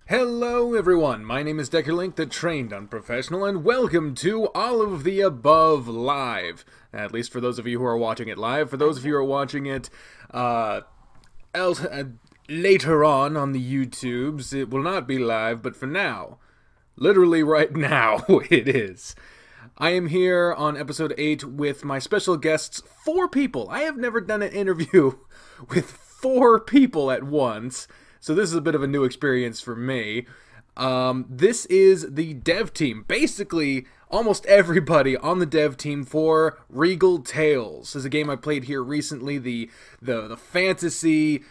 Hello everyone, my name is Deckerlink, the Trained Unprofessional, and welcome to All of the Above Live. At least for those of you who are watching it live. For those of you who are watching it later on the YouTubes, it will not be live, but for now, literally right now, it is. I am here on episode 8 with my special guests, 4 people. I have never done an interview with 4 people at once. So this is a bit of a new experience for me. This is the dev team. Basically, almost everybody on the dev team for Regal Tails. This is a game I played here recently. The fantasy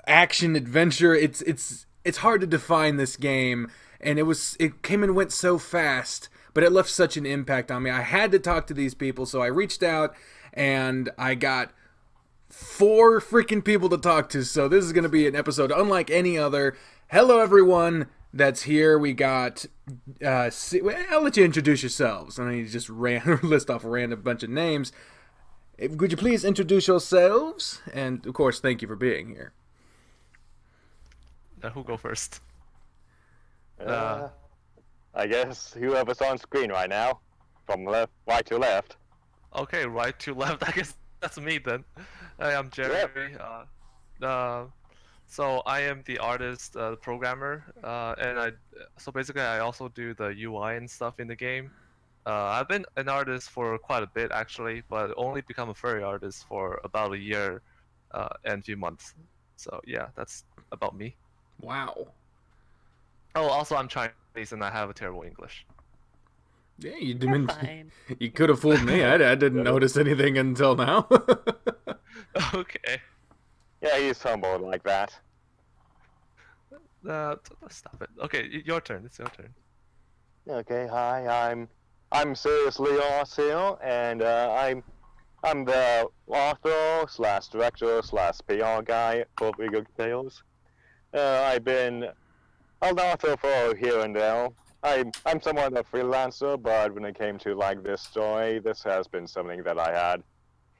action adventure. It's hard to define this game, and it came and went so fast, but it left such an impact on me. I had to talk to these people, so I reached out and I got 4 freaking people to talk to, so this is going to be an episode unlike any other. Hello everyone that's here. We got, I'll let you introduce yourselves. I know you just list off a random bunch of names. Could you please introduce yourselves? And of course, thank you for being here. Who go first? I guess whoever's on screen right now, from right to left. Okay, right to left. I guess that's me then. Hi, I'm Jerry. So I am the artist, the programmer, and so basically I also do the UI and stuff in the game. I've been an artist for quite a bit actually, but only become a furry artist for about a year and a few months. So yeah, that's about me. Wow. Oh, also I'm Chinese and I have a terrible English. Yeah, you could have fooled me. I didn't notice anything until now. Okay. Yeah, he's humble like that. Stop it. Okay, your turn. It's your turn. Okay, hi, I'm seriously Arcel, and I'm the author slash director slash PR guy for Regal Tails. I've been an author for here and there. I'm somewhat a freelancer, but when it came to like this story, this has been something that I had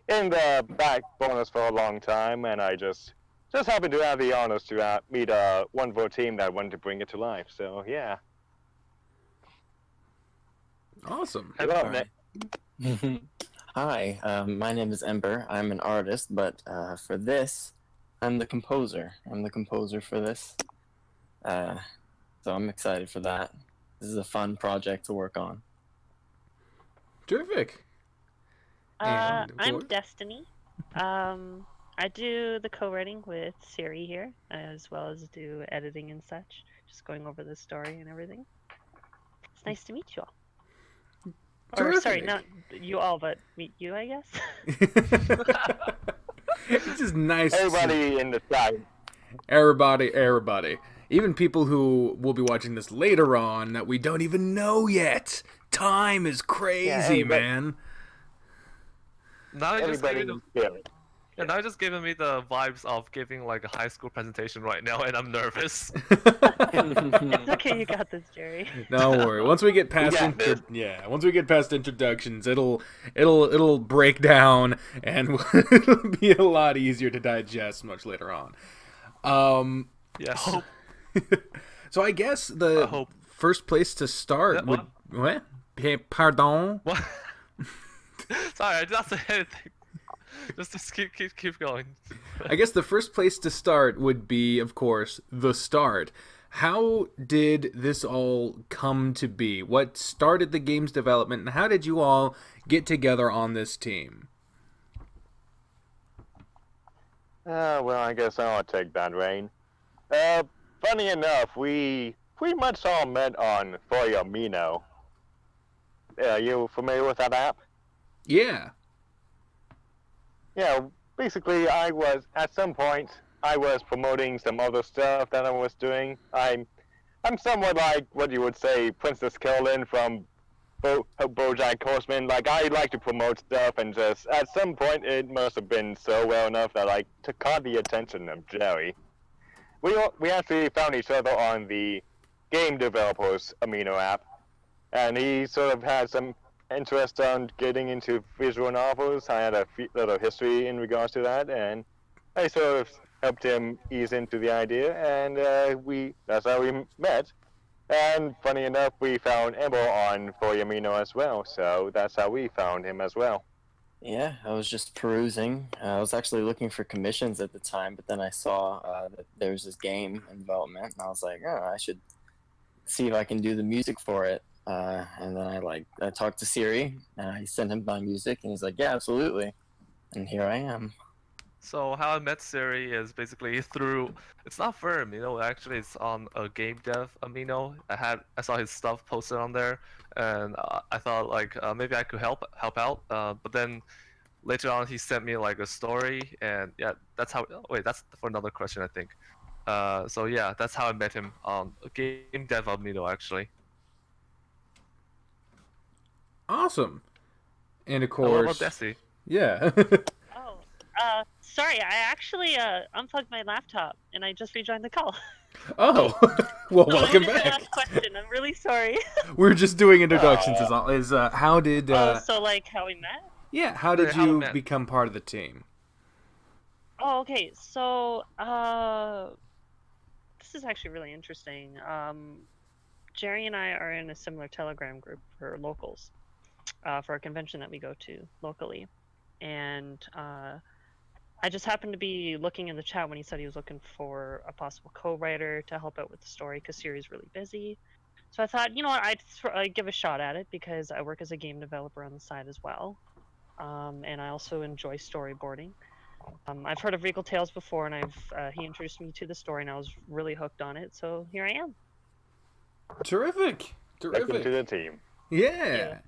in the back bonus for a long time, and I just happened to have the honors to meet a wonderful team that wanted to bring it to life. So yeah. Awesome. Hello, Hi, my name is Ember. I'm an artist, but for this, I'm the composer. I'm the composer for this. So I'm excited for that. This is a fun project to work on. Terrific. I'm Destiny. I do the co-writing with Siri here, as well as do editing and such. Just going over the story and everything. It's nice to meet you all. Or sorry, not you all, but meet you, I guess. It's just nice. Everybody in the side. Everybody. Even people who will be watching this later on that we don't even know yet. Time is crazy, man. Now Everybody now just giving me the vibes of giving like a high school presentation right now, and I'm nervous. It's okay, you got this, Jerry. Don't worry. Once we get past introductions, it'll break down and it'll be a lot easier to digest much later on. Yes. So I guess the first place to start would what? Pardon? What? Sorry, I did not say anything. Just keep going. I guess the first place to start would be, of course, the start. How did this all come to be? What started the game's development, and how did you all get together on this team? Well, I guess I'll take that, Rain. Funny enough, we pretty much all met on Amino. Are you familiar with that app? Yeah. Yeah, basically at some point, I was promoting some other stuff that I was doing. I'm somewhat like what you would say Princess Carolyn from BoJack Horseman. Like, I like to promote stuff, and just at some point it must have been so well enough that caught the attention of Jerry. We actually found each other on the game developers Amino app, and he sort of had some interest on getting into visual novels. I had a little history in regards to that, and I sort of helped him ease into the idea, and that's how we met. And funny enough, we found Ember on Foyamino as well, so that's how we found him as well. Yeah, I was just perusing. I was actually looking for commissions at the time, but then I saw that there's this game in development, and I was like, oh, I should see if I can do the music for it. And then I talked to Siri, and I sent him my music, and he's like, yeah, absolutely. And here I am. So how I met Siri is basically through. It's not Firm, Actually, it's on a game dev Amino. I saw his stuff posted on there, and I thought maybe I could help out. But then later on, he sent me like a story, and yeah, that's how. Oh, wait, that's for another question, I think. So yeah, that's how I met him on a game dev Amino, actually. Awesome. And of What course, about Desi? yeah. Sorry, I actually unplugged my laptop and I just rejoined the call. Oh, well, welcome What was the back. last question? I'm really sorry. We're just doing introductions. How did? So like how we met? Yeah, how did how we you met. become part of the team? Oh, okay. So this is actually really interesting. Jerry and I are in a similar Telegram group for locals, for a convention that we go to locally, and I just happened to be looking in the chat when he said he was looking for a possible co-writer to help out with the story because Siri's really busy. So I thought, I'd give a shot at it because I work as a game developer on the side as well, and I also enjoy storyboarding. I've heard of Regal Tails before, and he introduced me to the story, and I was really hooked on it. So here I am. Terrific. Welcome to the team. Yeah.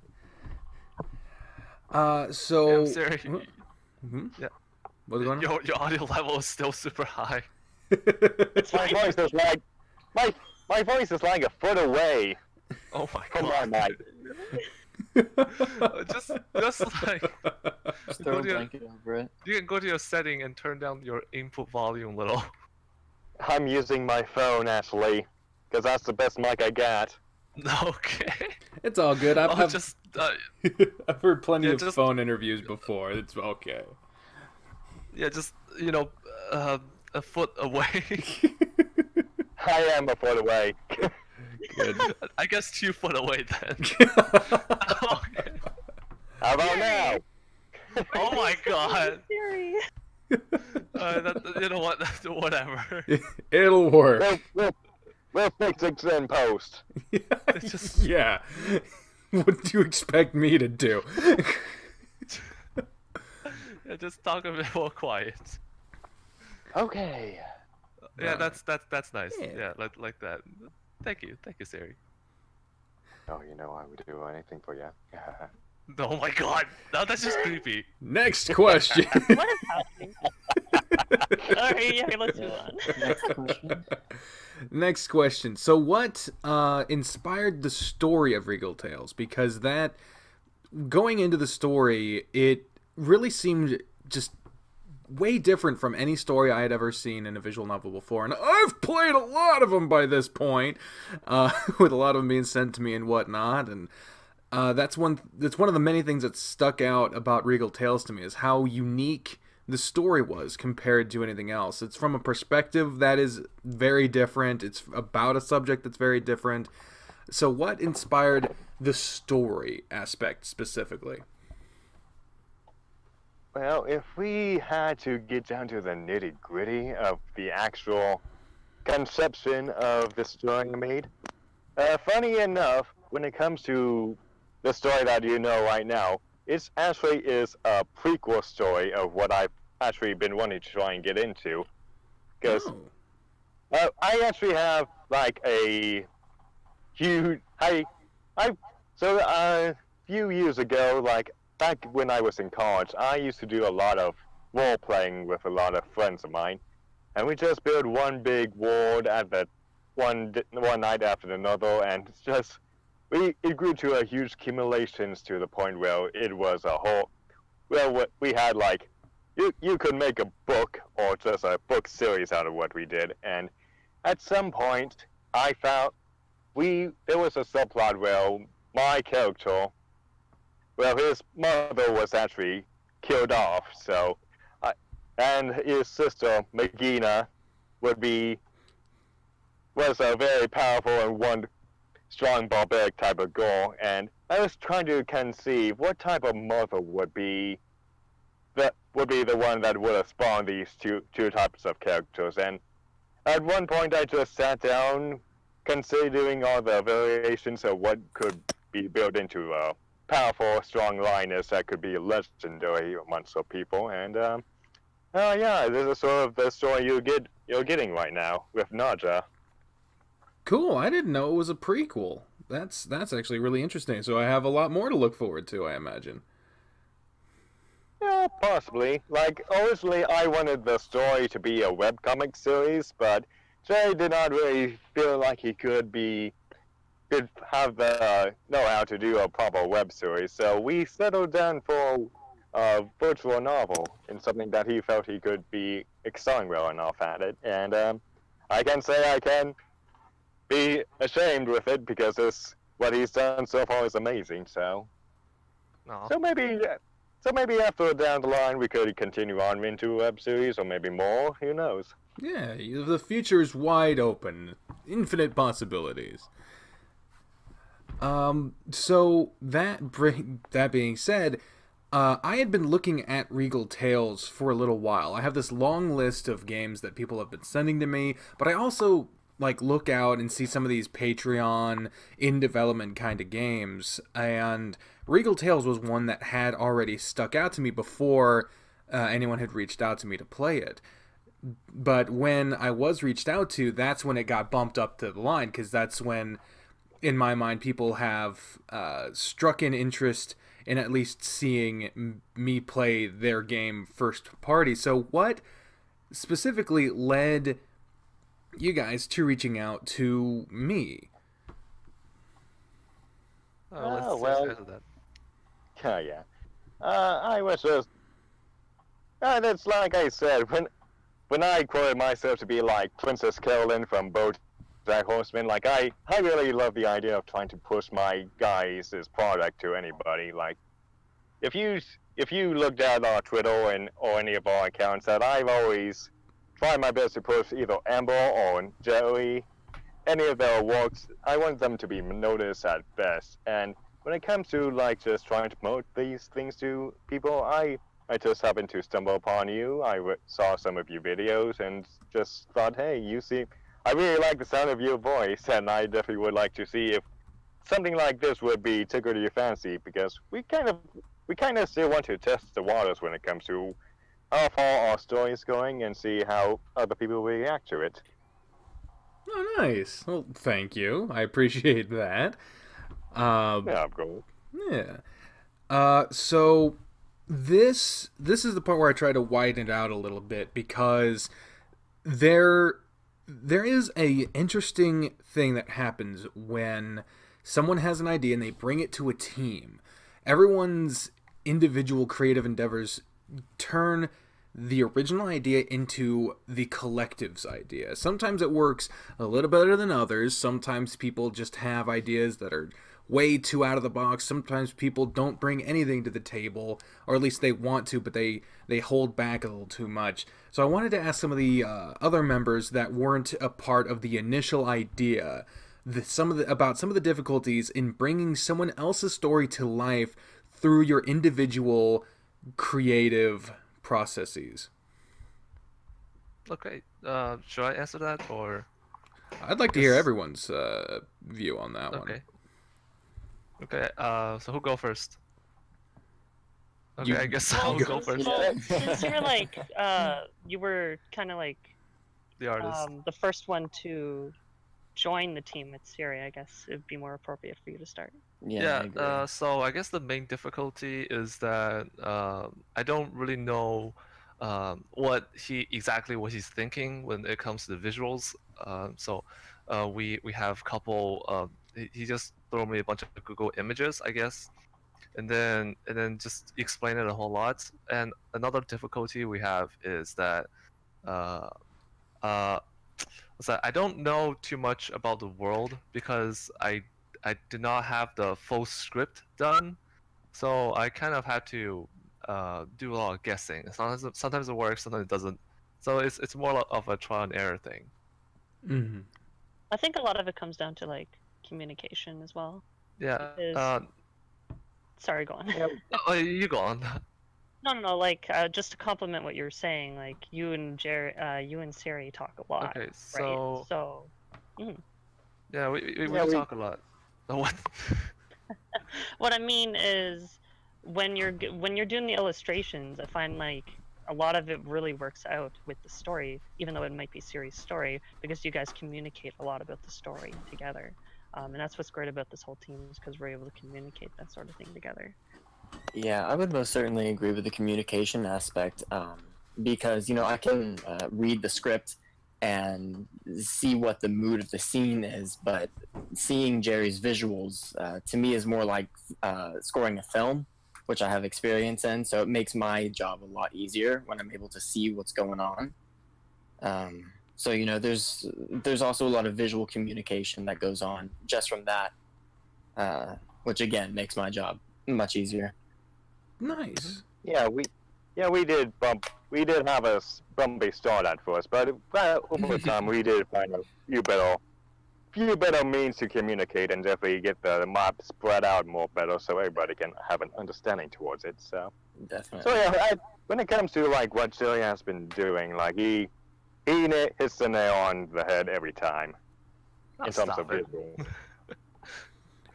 Yeah, So. I'm Siri. Mhm. Yeah. What's going on? Your audio level is still super high. My voice is like my voice is like a foot away Oh my from god. my mic. just like Just throw Go a to your- blanket over it. you can go to your setting and turn down your input volume a little. I'm using my phone actually, because that's the best mic I got. Okay. It's all good. I've I've heard plenty Yeah, of just- phone interviews before. It's okay. yeah, just a foot away. I am a foot away. Good. I guess 2 foot away then. Okay. How about now? Oh my god. Siri. You know what? Whatever. It'll work. We'll fix it in post. It's just Yeah. What do you expect me to do? yeah, just talk a bit more quiet. Okay. Yeah, that's nice. Yeah. Yeah, like that. Thank you, Siri. Oh, you know I would do anything for you. Oh my god, no, that's just creepy. Next question. What is happening? Alright, yeah, let's move on. Next question. Next question. So, what inspired the story of Regal Tails? Because that, going into the story, it really seemed just way different from any story I had ever seen in a visual novel before. And I've played a lot of them by this point, with a lot of them being sent to me and whatnot. And that's one of the many things that stuck out about Regal Tails to me, is how unique the story was compared to anything else. It's from a perspective that is very different. It's about a subject that's very different. So what inspired the story aspect specifically? Well, if we had to get down to the nitty-gritty of the actual conception of the story I made, funny enough, when it comes to the story that you know right now, it actually is a prequel story of what I've actually been wanting to try and get into. Because Oh. I actually have like a huge... So a few years ago, like back when I was in college, I used to do a lot of role-playing with a lot of friends of mine. And we just built one big world at the one night after another, and it's just... It grew to a huge accumulations to the point where it was a whole... Well, we had like... You could make a book or just a book series out of what we did, and at some point I found there was a subplot where my character, well, his mother was actually killed off, so and his sister Magina was a very powerful and one strong barbaric type of girl, and I was trying to conceive what type of mother would be the one that would have spawned these two types of characters. And at one point, I just sat down, considering all the variations of what could be built into a powerful, strong lioness that could be legendary amongst the people. And yeah, this is sort of the story you're getting right now with Naja. Cool. I didn't know it was a prequel. That's actually really interesting. So I have a lot more to look forward to, I imagine. Yeah, possibly. Like, originally I wanted the story to be a webcomic series, but Jay did not really feel like he could have the know-how to do a proper web series, so we settled down for a virtual novel and something that he felt he could be excelling well enough at it. And I can say I can be ashamed with it because what he's done so far is amazing. So, so maybe after down the line we could continue on into a web series or maybe more. Who knows? Yeah, the future's wide open, infinite possibilities. So that being said, I had been looking at Regal Tails for a little while. I have this long list of games that people have been sending to me, but I also look out and see some of these Patreon in development kind of games, and Regal Tails was one that had already stuck out to me before anyone had reached out to me to play it. But when I was reached out to, that's when it got bumped up to the line, because that's when, in my mind, people have struck in interest in at least seeing me play their game first party. So what specifically led you guys to reaching out to me? Yeah. I was just... that's like I said, when I quoted myself to be like Princess Carolyn from BoJack Horseman, like I really love the idea of trying to push my guys' product to anybody. Like, if you looked at our Twitter or any of our accounts, that I've always tried my best to push either Amber or Jerry, any of their works. I want them to be noticed at best. And when it comes to just trying to promote these things to people, I just happened to stumble upon you. I saw some of your videos and just thought, hey, I really like the sound of your voice, and I definitely would like to see if something like this would be tickle to your fancy, because we kind of still want to test the waters when it comes to how far our story is going and see how other people react to it. Oh, nice. Well, thank you. I appreciate that. Yeah, of course. Yeah. So this is the part where I try to widen it out a little bit, because there is a interesting thing that happens when someone has an idea and they bring it to a team. Everyone's individual creative endeavors turn the original idea into the collective's idea. Sometimes it works a little better than others. Sometimes people just have ideas that are way too out of the box. Sometimes people don't bring anything to the table, or at least they want to, but they hold back a little too much. So I wanted to ask some of the other members that weren't a part of the initial idea about some of the difficulties in bringing someone else's story to life through your individual creative processes. Okay, should I answer that, or? I'd like to hear everyone's view on that one. Okay, so who go first? Okay, I guess I'll go first. Well, since you're you were kind of the artist, the first one to join the team with Siri, I guess it'd be more appropriate for you to start. Yeah. So I guess the main difficulty is that I don't really know what he's thinking when it comes to the visuals. So we have a couple. He just threw me a bunch of Google images, I guess, and then just explain it a whole lot. And another difficulty we have is that I don't know too much about the world, because I did not have the full script done, so I kind of had to do a lot of guessing. Sometimes it works, sometimes it doesn't. So it's more of a trial and error thing. Mm-hmm. I think a lot of it comes down to like communication as well. Yeah. Because... Sorry, go on. Oh, you go on. No. Like, just to compliment what you're saying, like you and Siri talk a lot. Okay, right? so. Mm. Yeah, we talk a lot. What? What I mean is, when you're doing the illustrations, I find like a lot of it really works out with the story, even though it might be Siri's story, because you guys communicate a lot about the story together. And that's what's great about this whole team, is because we're able to communicate that sort of thing together. Yeah, I would most certainly agree with the communication aspect, because, you know, I can read the script and see what the mood of the scene is, but seeing Jerry's visuals, to me, is more like scoring a film, which I have experience in, so it makes my job a lot easier when I'm able to see what's going on. So, you know, there's also a lot of visual communication that goes on just from that, which again makes my job much easier. Nice. Yeah, we did have a bumpy start at first, but over time we did find a few better means to communicate and definitely get the map spread out more better, so everybody can have an understanding towards it. So Definitely. So yeah, when it comes to like what Jerry has been doing, like he hits the nail on the head every time in terms of visual.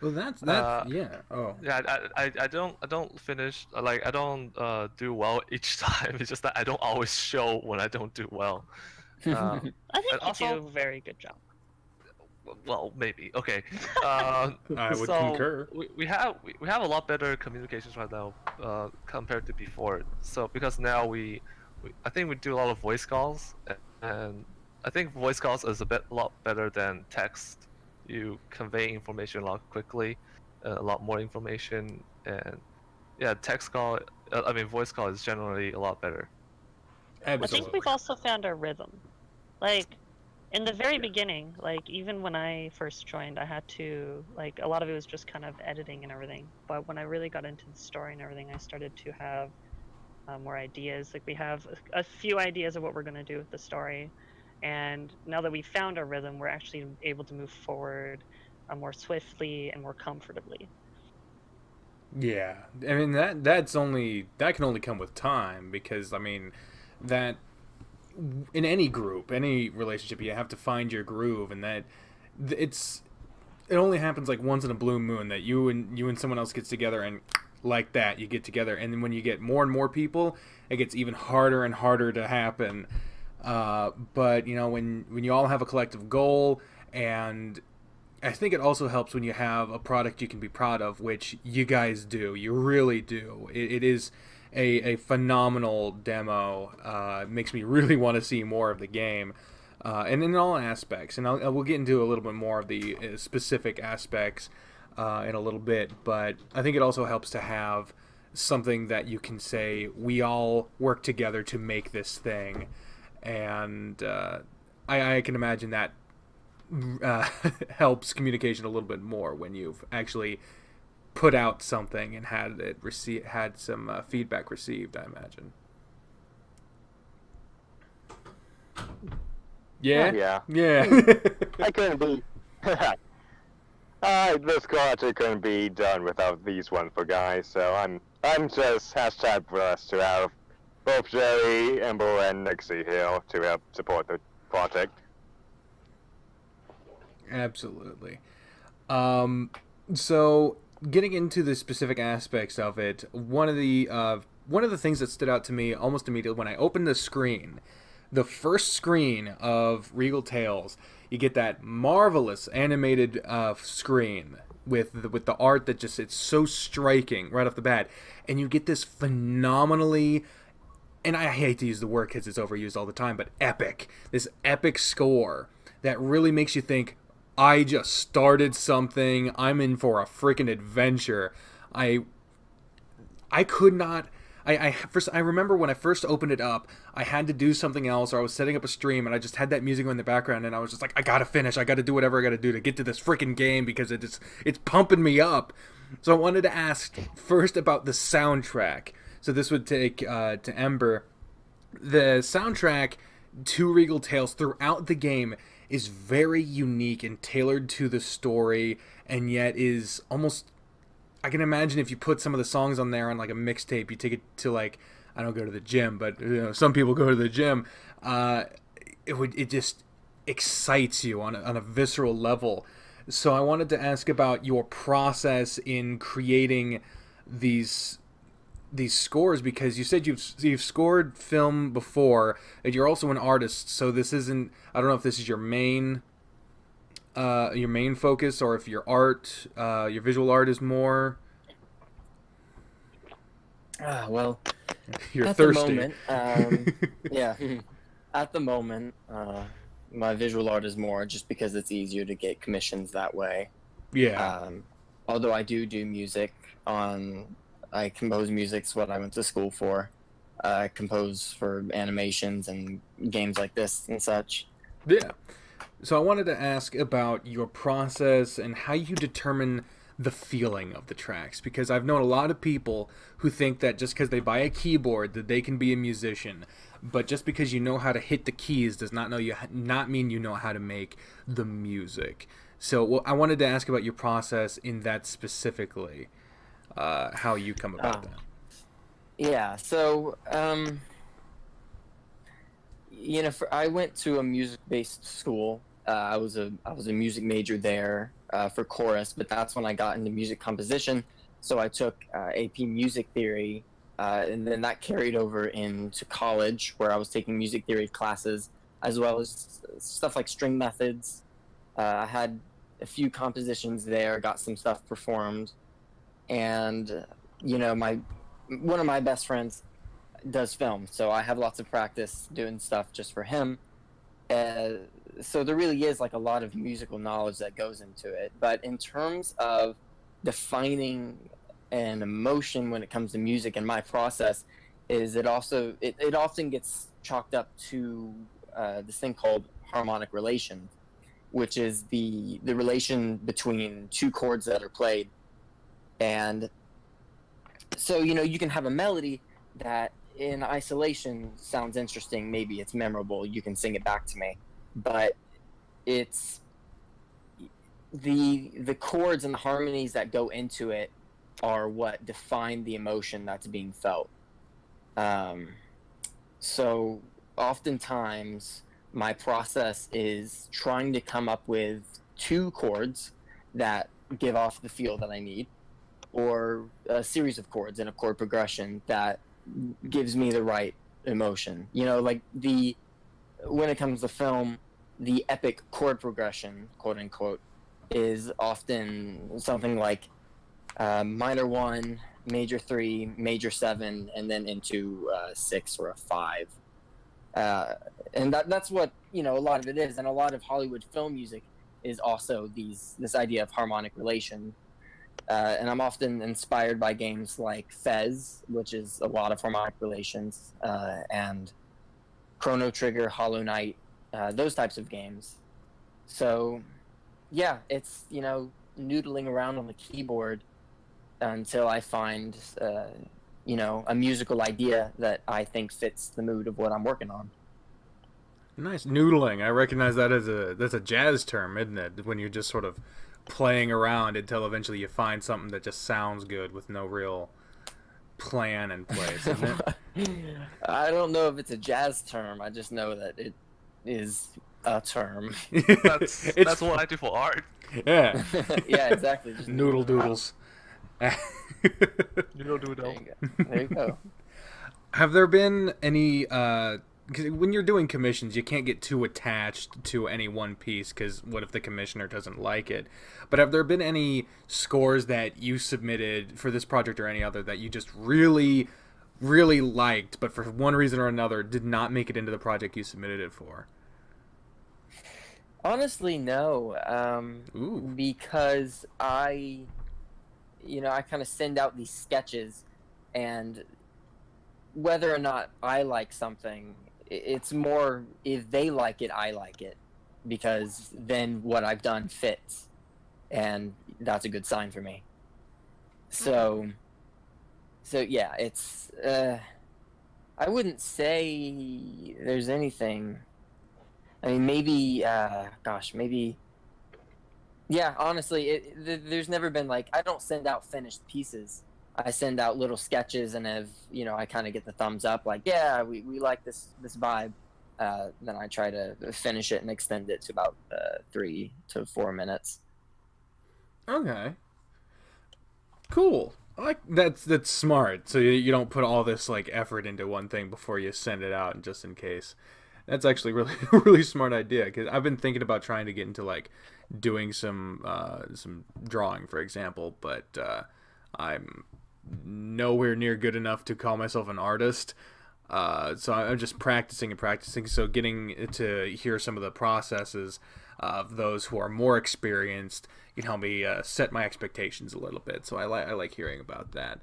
Well, that's yeah. Oh. Yeah, I don't finish, like I don't do well each time. It's just that I don't always show when I don't do well. I think you also, do a very good job. Well, maybe. Okay. I would concur. We have a lot better communications right now compared to before. So because now I think we do a lot of voice calls, and I think voice calls is a lot better than text. You convey information a lot quickly, a lot more information, and yeah, voice call is generally a lot better. Absolutely. I think we've also found our rhythm. Like, in the very beginning, like even when I first joined, I had to, like, a lot of it was just kind of editing and everything. But when I really got into the story and everything, I started to have more ideas. Like, we have a few ideas of what we're going to do with the story. And now that we've found our rhythm, we're actually able to move forward more swiftly and more comfortably. Yeah, I mean that can only come with time, because I mean that in any group, any relationship, you have to find your groove, and that it only happens like once in a blue moon that you and someone else gets together, and like that you get together, and then when you get more and more people, it gets even harder and harder to happen. But you know, when you all have a collective goal, and I think it also helps when you have a product you can be proud of, which you guys do. You really do. It is a phenomenal demo. It makes me really want to see more of the game, and in all aspects. And we'll get into a little bit more of the specific aspects in a little bit. But I think it also helps to have something that you can say, we all work together to make this thing. And I can imagine that helps communication a little bit more when you've actually put out something and had some feedback received, I imagine. Yeah. I couldn't be. This project couldn't be done without these wonderful guys. So I'm just #blessed to have both Jerry, Ember, and Nixie here to help support the project. Absolutely. So getting into the specific aspects of it, one of the things that stood out to me almost immediately when I opened the screen, the first screen of Regal Tails, you get that marvelous animated screen with the art that just, it's so striking right off the bat, and you get this phenomenally, and I hate to use the word because it's overused all the time, but this epic score that really makes you think, I just started something, I'm in for a freaking adventure. I could not, I remember when I first opened it up, I had to do something else, or I was setting up a stream, and I just had that music in the background, and I was just like, I gotta finish, I gotta do whatever I gotta do to get to this freaking game, because it's pumping me up. So I wanted to ask first about the soundtrack. So this would take to Ember. The soundtrack to Regal Tails throughout the game is very unique and tailored to the story, and yet is almost... I can imagine if you put some of the songs on there on like a mixtape, you take it to like, I don't go to the gym, but you know, some people go to the gym. It just excites you on a visceral level. So I wanted to ask about your process in creating these scores, because you said you've scored film before, and you're also an artist. So this isn't... I don't know if this is your main focus, or if your visual art is more... Well, you're at thirsty. the moment, yeah, at the moment, my visual art is more just because it's easier to get commissions that way. Yeah. Although I do music I compose music's what I went to school for. I compose for animations and games like this and such. Yeah. So I wanted to ask about your process and how you determine the feeling of the tracks, because I've known a lot of people who think that just because they buy a keyboard that they can be a musician, but just because you know how to hit the keys does not mean you know how to make the music. So I wanted to ask about your process in that specifically, how you come about that. Yeah, so I went to a music-based school. I was a music major there for chorus, but that's when I got into music composition. So I took AP Music Theory, and then that carried over into college, where I was taking music theory classes, as well as stuff like string methods. I had a few compositions there, got some stuff performed, and one of my best friends does film, so I have lots of practice doing stuff just for him. So there really is like a lot of musical knowledge that goes into it. But in terms of defining an emotion when it comes to music, and my process is it often gets chalked up to this thing called harmonic relation, which is the relation between two chords that are played. And so you can have a melody that in isolation sounds interesting, maybe it's memorable, you can sing it back to me, but it's the chords and the harmonies that go into it are what define the emotion that's being felt. So oftentimes my process is trying to come up with two chords that give off the feel that I need, or a series of chords in a chord progression that gives me the right emotion. Like when it comes to film, the epic chord progression, quote unquote, is often something like minor 1, major 3, major 7, and then into 6 or a 5. And that's what a lot of it is, and a lot of Hollywood film music is also this idea of harmonic relation. And I'm often inspired by games like Fez, which is a lot of harmonic relations, and Chrono Trigger, Hollow Knight, those types of games. So, yeah, it's, noodling around on the keyboard until I find, a musical idea that I think fits the mood of what I'm working on. Nice. Noodling. I recognize that that's a jazz term, isn't it? When you're just sort of playing around until eventually you find something that just sounds good with no real plan in place, isn't it? I don't know if it's a jazz term. I just know that it is a term. That's what I do for art. Yeah. Yeah, exactly. Just Noodle doodles. Noodle doodle. There you go. Have there been any... Because when you're doing commissions, you can't get too attached to any one piece, because what if the commissioner doesn't like it? But have there been any scores that you submitted for this project or any other that you just really, really liked, but for one reason or another did not make it into the project you submitted it for? Honestly, no. Because I kind of send out these sketches, and whether or not I like something, it's more if they like it, I like it, because then what I've done fits, and that's a good sign for me. So So yeah, it's I wouldn't say there's anything. I mean, maybe gosh, maybe. Yeah, honestly, there's never been like I don't send out finished pieces. I send out little sketches, and if I kind of get the thumbs up, like yeah, we like this vibe. Then I try to finish it and extend it to about 3 to 4 minutes. Okay. Cool. That's smart. So you don't put all this like effort into one thing before you send it out, just in case. That's actually really really smart idea, because I've been thinking about trying to get into like doing some drawing, for example, but I'm nowhere near good enough to call myself an artist. So I'm just practicing and practicing. So getting to hear some of the processes of those who are more experienced can help me set my expectations a little bit. So I like hearing about that.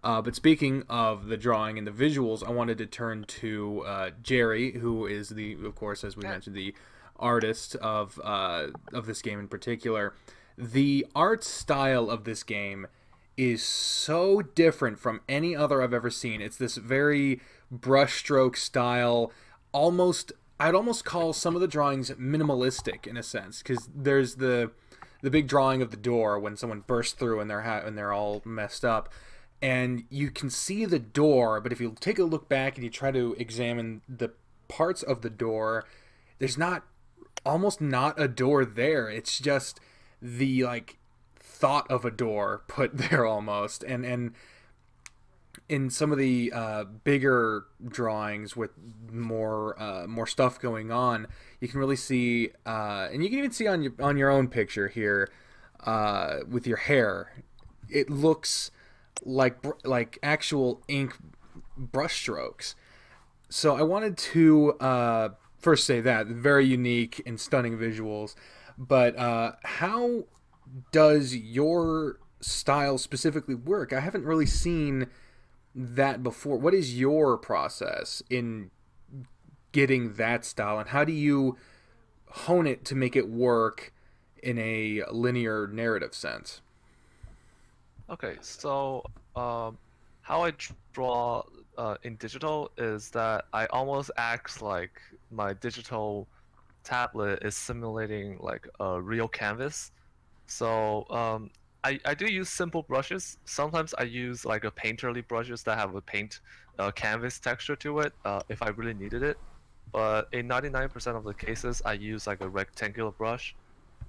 But speaking of the drawing and the visuals, I wanted to turn to Jerry, who is of course, as we mentioned, the artist of this game in particular. The art style of this game is so different from any other I've ever seen. It's this very brushstroke style, I'd almost call some of the drawings minimalistic in a sense, because there's the big drawing of the door when someone bursts through and they're all messed up, and you can see the door, but if you take a look back and you try to examine the parts of the door, there's almost not a door there. It's just the like thought of a door put there almost, and in some of the bigger drawings with more stuff going on, you can really see, and you can even see on your own picture here with your hair, it looks like actual ink brushstrokes. So I wanted to first say that very unique and stunning visuals, but how does your style specifically work? I haven't really seen that before. What is your process in getting that style, and how do you hone it to make it work in a linear narrative sense? Okay, so how I draw in digital is that I almost act like my digital tablet is simulating like a real canvas. So I do use simple brushes. Sometimes I use like a painterly brushes that have a paint canvas texture to it if I really needed it. But in 99% of the cases, I use like a rectangular brush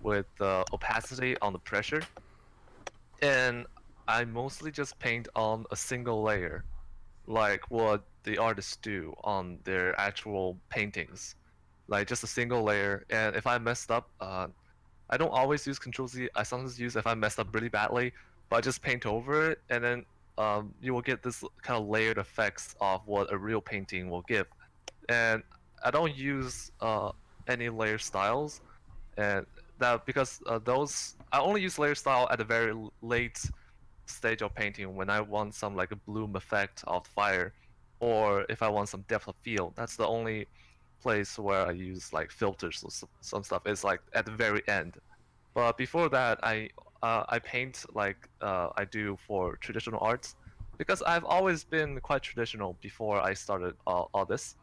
with opacity on the pressure. And I mostly just paint on a single layer, like what the artists do on their actual paintings. Like just a single layer. And if I messed up, I don't always use Control Z. I sometimes use if I messed up really badly, but I just paint over it, and then you will get this kind of layered effects of what a real painting will give. And I don't use any layer styles, and that because those I only use layer style at a very late stage of painting when I want some like a bloom effect of fire, or if I want some depth of field. That's the only place where I use like filters or some stuff. Is like at the very end. But before that, I paint like I do for traditional arts, because I've always been quite traditional before I started all this.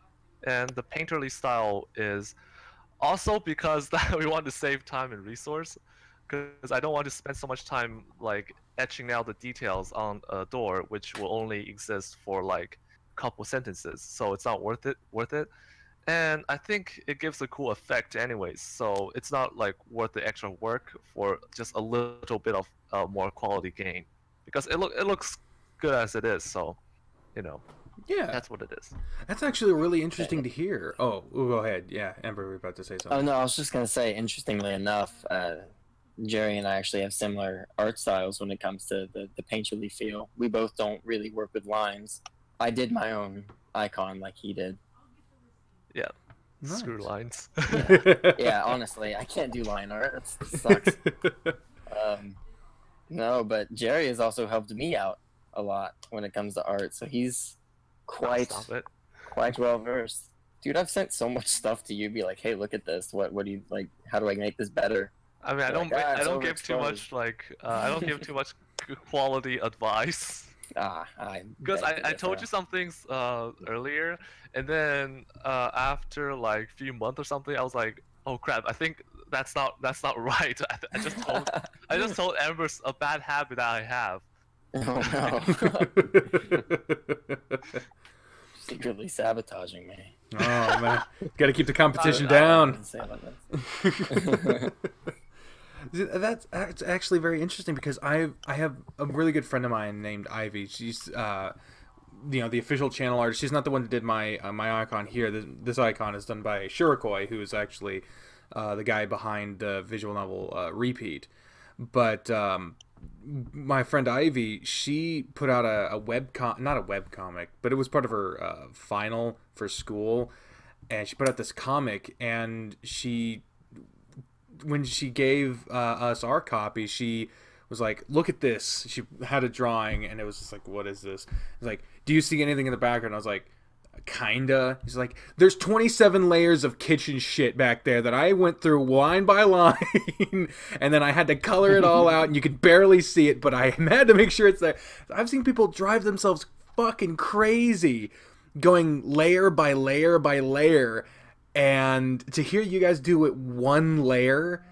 And the painterly style is also because that we want to save time and resource, because I don't want to spend so much time like etching out the details on a door, which will only exist for like a couple sentences. So it's not worth it. And I think it gives a cool effect anyways, so it's not like worth the extra work for just a little bit of more quality gain, because it looks good as it is. So, Yeah, that's what it is. That's actually really interesting to hear. Oh, go ahead. Yeah, Amber, we're about to say something. Oh no, I was just gonna say, interestingly enough, Jerry and I actually have similar art styles when it comes to the painterly feel. We both don't really work with lines. I did my own icon like he did. Yeah. Nice. Screw lines. Yeah, honestly, I can't do line art. It sucks. No, but Jerry has also helped me out a lot when it comes to art, so he's quite well versed. Dude, I've sent so much stuff to you. Be like, hey, look at this. What do you like? How do I make this better? I mean, I don't give too much I don't give too much quality advice. Because I told you some things earlier, and then after like a few months or something, I was like, oh crap, I think that's not right. I just told Amber a bad habit that I have. Oh no. Secretly sabotaging me. Oh man, got to keep the competition down. That's actually very interesting because I have a really good friend of mine named Ivy. She's the official channel artist. She's not the one that did my my icon here. This icon is done by Shirkoi, who is actually the guy behind the visual novel Repeat. But my friend Ivy, she put out a not a web comic, but it was part of her final for school, and she put out this comic, and when she gave us our copy, she was like, look at this. She had a drawing, and it was just like, what is this? It's like, do you see anything in the background? I was like, kinda. He's like, there's 27 layers of kitchen shit back there that I went through line by line, and then I had to color it all out, and you could barely see it, but I had to make sure it's there. I've seen people drive themselves fucking crazy going layer by layer by layer, and to hear you guys do it one layer,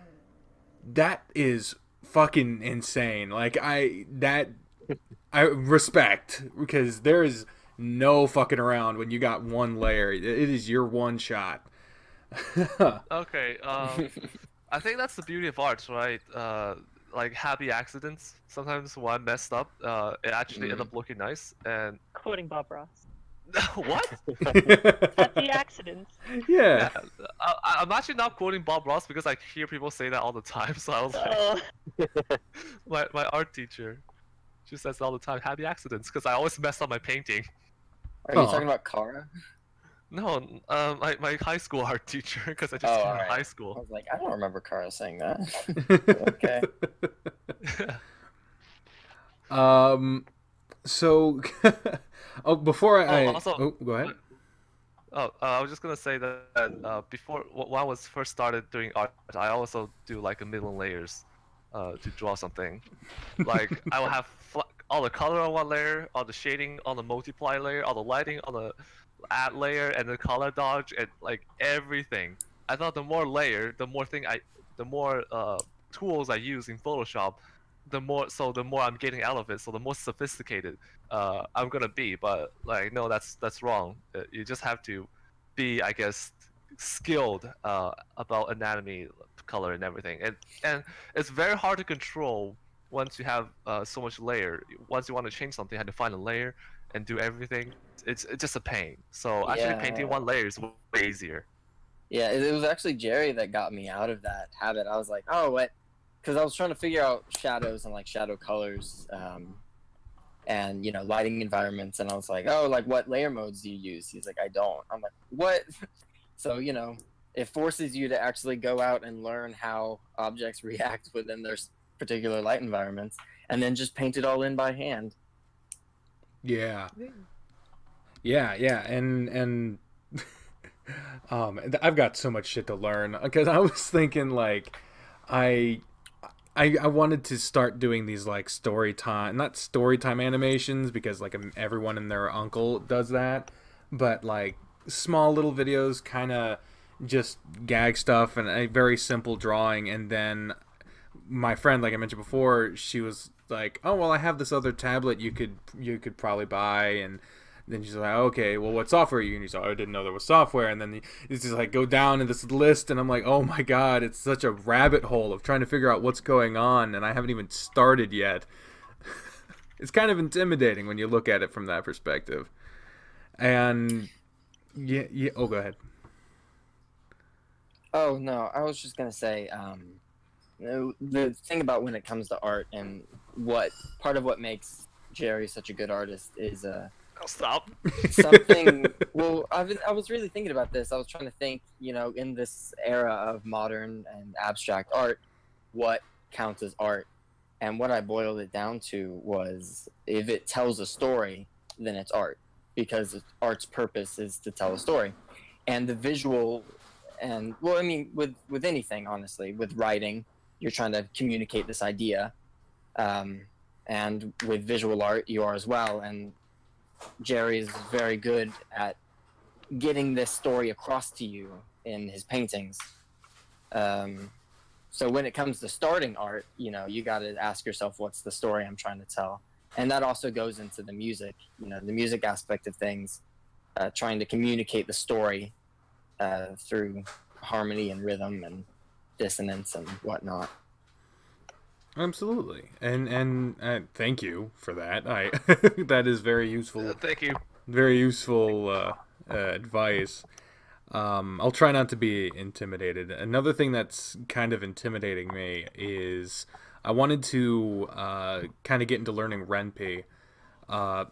that is fucking insane. Like, I respect, because there is no fucking around when you got one layer. It is your one shot. Okay, I think that's the beauty of art, right? Like happy accidents. Sometimes when I messed up, it actually ended up looking nice. And quoting Bob Ross. What? Happy accidents. Yeah. I'm actually not quoting Bob Ross because I hear people say that all the time. So I was like, my art teacher, she says all the time, happy accidents, because I always mess up my painting. Are you talking about Kara? No, my high school art teacher, because I just came out of high school. I was like, I don't remember Kara saying that. Okay. So, before I also, go ahead. I was just gonna say that before, when I was first started doing art, I also do like a million layers to draw something. Like I will have all the color on one layer, all the shading on the multiply layer, all the lighting on the add layer, and the color dodge, and like everything. I thought the more layer, the more tools I use in Photoshop, the more I'm getting out of it. So the more sophisticated I'm gonna be. But like, no, that's wrong. You just have to be, I guess, skilled about anatomy, color, and everything. And it's very hard to control once you have so much layer. Once you want to change something, you have to find a layer and do everything. It's just a pain. So actually painting one layer is way easier. Yeah, it was actually Jerry that got me out of that habit. I was like, oh, what? Because I was trying to figure out shadows and like shadow colors, and lighting environments, and I was like, oh, like what layer modes do you use? He's like, I don't. I'm like, what? So it forces you to actually go out and learn how objects react within their particular light environments, and then just paint it all in by hand. Yeah, and I've got so much shit to learn, because I was thinking like I wanted to start doing these like not story time animations, because like everyone and their uncle does that, but like small little videos, kind of just gag stuff and a very simple drawing. And then my friend, like I mentioned before, she was like, oh well, I have this other tablet you could probably buy. And then she's like, okay, well, what software are you using? He's like, oh, I didn't know there was software. And then it's just like, go down in this list, and I'm like, oh my god, it's such a rabbit hole of trying to figure out what's going on, and I haven't even started yet. It's kind of intimidating when you look at it from that perspective. And yeah. Oh, go ahead. Oh no, I was just gonna say, the thing about when it comes to art, and part of what makes Jerry such a good artist is Stop. something. Well, I was really thinking about this. I was trying to think, in this era of modern and abstract art, what counts as art? And what I boiled it down to was, if it tells a story, then it's art, because art's purpose is to tell a story. And the visual, and well, I mean, with anything, honestly, with writing, you're trying to communicate this idea. and with visual art you are as well. And Jerry's very good at getting this story across to you in his paintings. So when it comes to starting art, you got to ask yourself, what's the story I'm trying to tell? And that also goes into the music, the music aspect of things, trying to communicate the story through harmony and rhythm and dissonance and whatnot. Absolutely, and thank you for that. That is very useful. Thank you. Very useful advice. I'll try not to be intimidated. Another thing that's kind of intimidating me is I wanted to kind of get into learning Ren'Py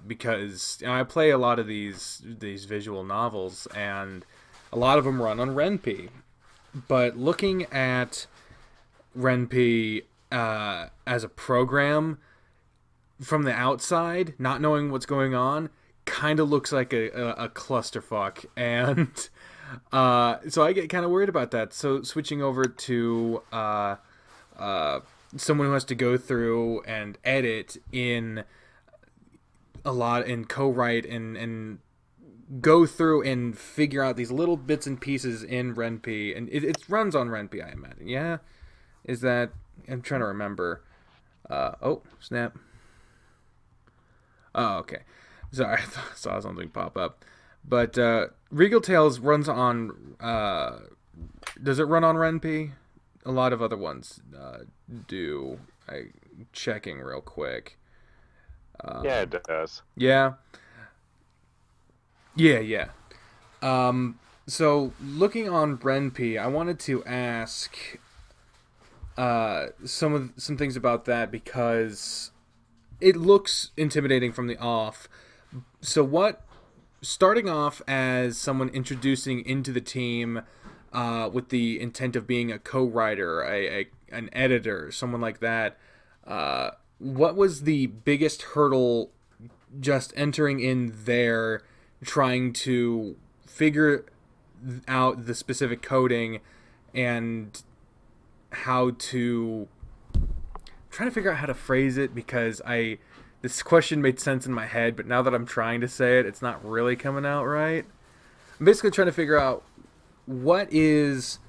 because I play a lot of these visual novels, and a lot of them run on Ren'Py. But looking at Ren'Py as a program from the outside, not knowing what's going on, kind of looks like a clusterfuck, and so I get kind of worried about that. So switching over to someone who has to go through and edit in a lot and co-write and go through and figure out these little bits and pieces in Ren'Py, and it runs on Ren'Py, I imagine. Yeah, is that? I'm trying to remember. Oh snap. Oh, okay. Sorry, I saw something pop up. But Regal Tails runs on... does it run on Ren'Py? A lot of other ones do. Checking real quick. Yeah, it does. Yeah. Yeah. So, looking on Ren'Py, I wanted to ask some things about that, because it looks intimidating from the off. So starting off as someone introducing into the team with the intent of being a co-writer, an editor, someone like that, what was the biggest hurdle just entering in there, trying to figure out the specific coding and how to... trying to figure out how to phrase it, because this question made sense in my head, but now that I'm trying to say it, it's not really coming out right. I'm basically trying to figure out what is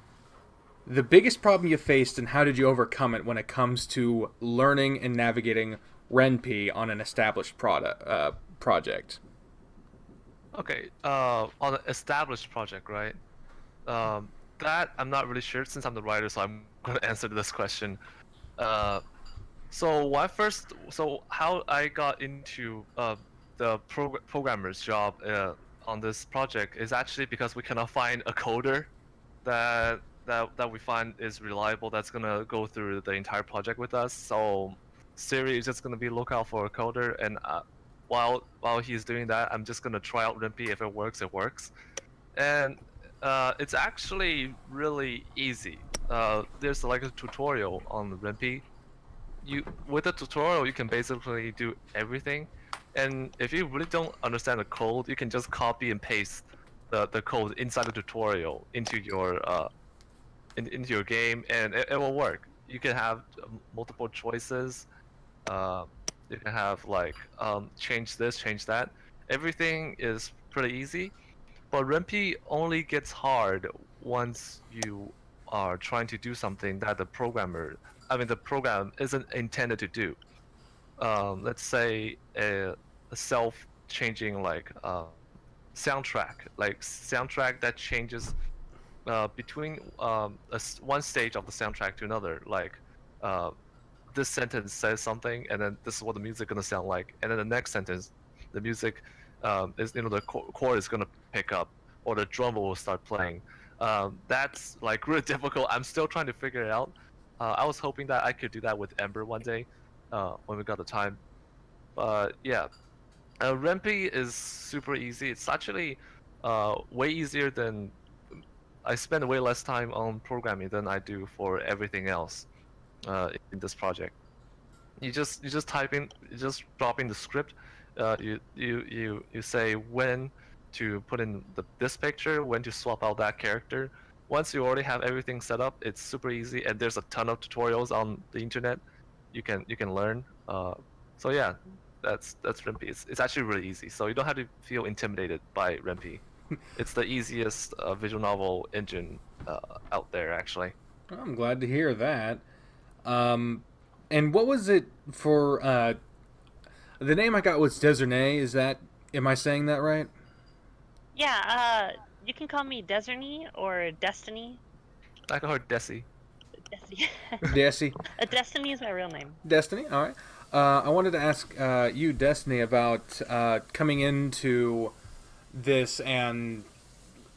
the biggest problem you faced and how did you overcome it when it comes to learning and navigating Ren'Py on an established project. Okay, on an established project, right? That I'm not really sure, since I'm the writer, so I'm going to answer this question. So how I got into the programmer's job on this project is actually because we cannot find a coder that we find is reliable, that's gonna go through the entire project with us. So Siri is just gonna be lookout for a coder, and while he's doing that, I'm just gonna try out Ren'Py. If it works, it works. And it's actually really easy. There's like a tutorial on Ren'Py. With the tutorial, you can basically do everything. And if you really don't understand the code, you can just copy and paste the code inside the tutorial into your into your game, and it will work. You can have multiple choices. You can have like change this, change that. Everything is pretty easy. But Ren'Py only gets hard once you are trying to do something that the program isn't intended to do. Let's say a self-changing soundtrack that changes between one stage of the soundtrack to another. Like this sentence says something, and then this is what the music gonna sound like, and then the next sentence, the music is the chord is gonna pick up, or the drum will start playing. That's like really difficult. I'm still trying to figure it out. I was hoping that I could do that with Ember one day when we got the time. But yeah, Ren'Py is super easy. It's actually way easier than... I spend way less time on programming than I do for everything else in this project. You just type in, you just drop in the script. You say when to put in this picture, when to swap out that character. Once you already have everything set up, it's super easy, and there's a ton of tutorials on the internet you can learn. So yeah, that's Ren'Py. It's actually really easy, so you don't have to feel intimidated by Ren'Py. It's the easiest visual novel engine out there, actually. I'm glad to hear that. And what was it for? The name I got was Desernay. Is that? Am I saying that right? Yeah. You can call me Desernay or Destiny. I call her Desi. Desi. Desi. Destiny is my real name. Destiny. All right. I wanted to ask you, Destiny, about coming into this, and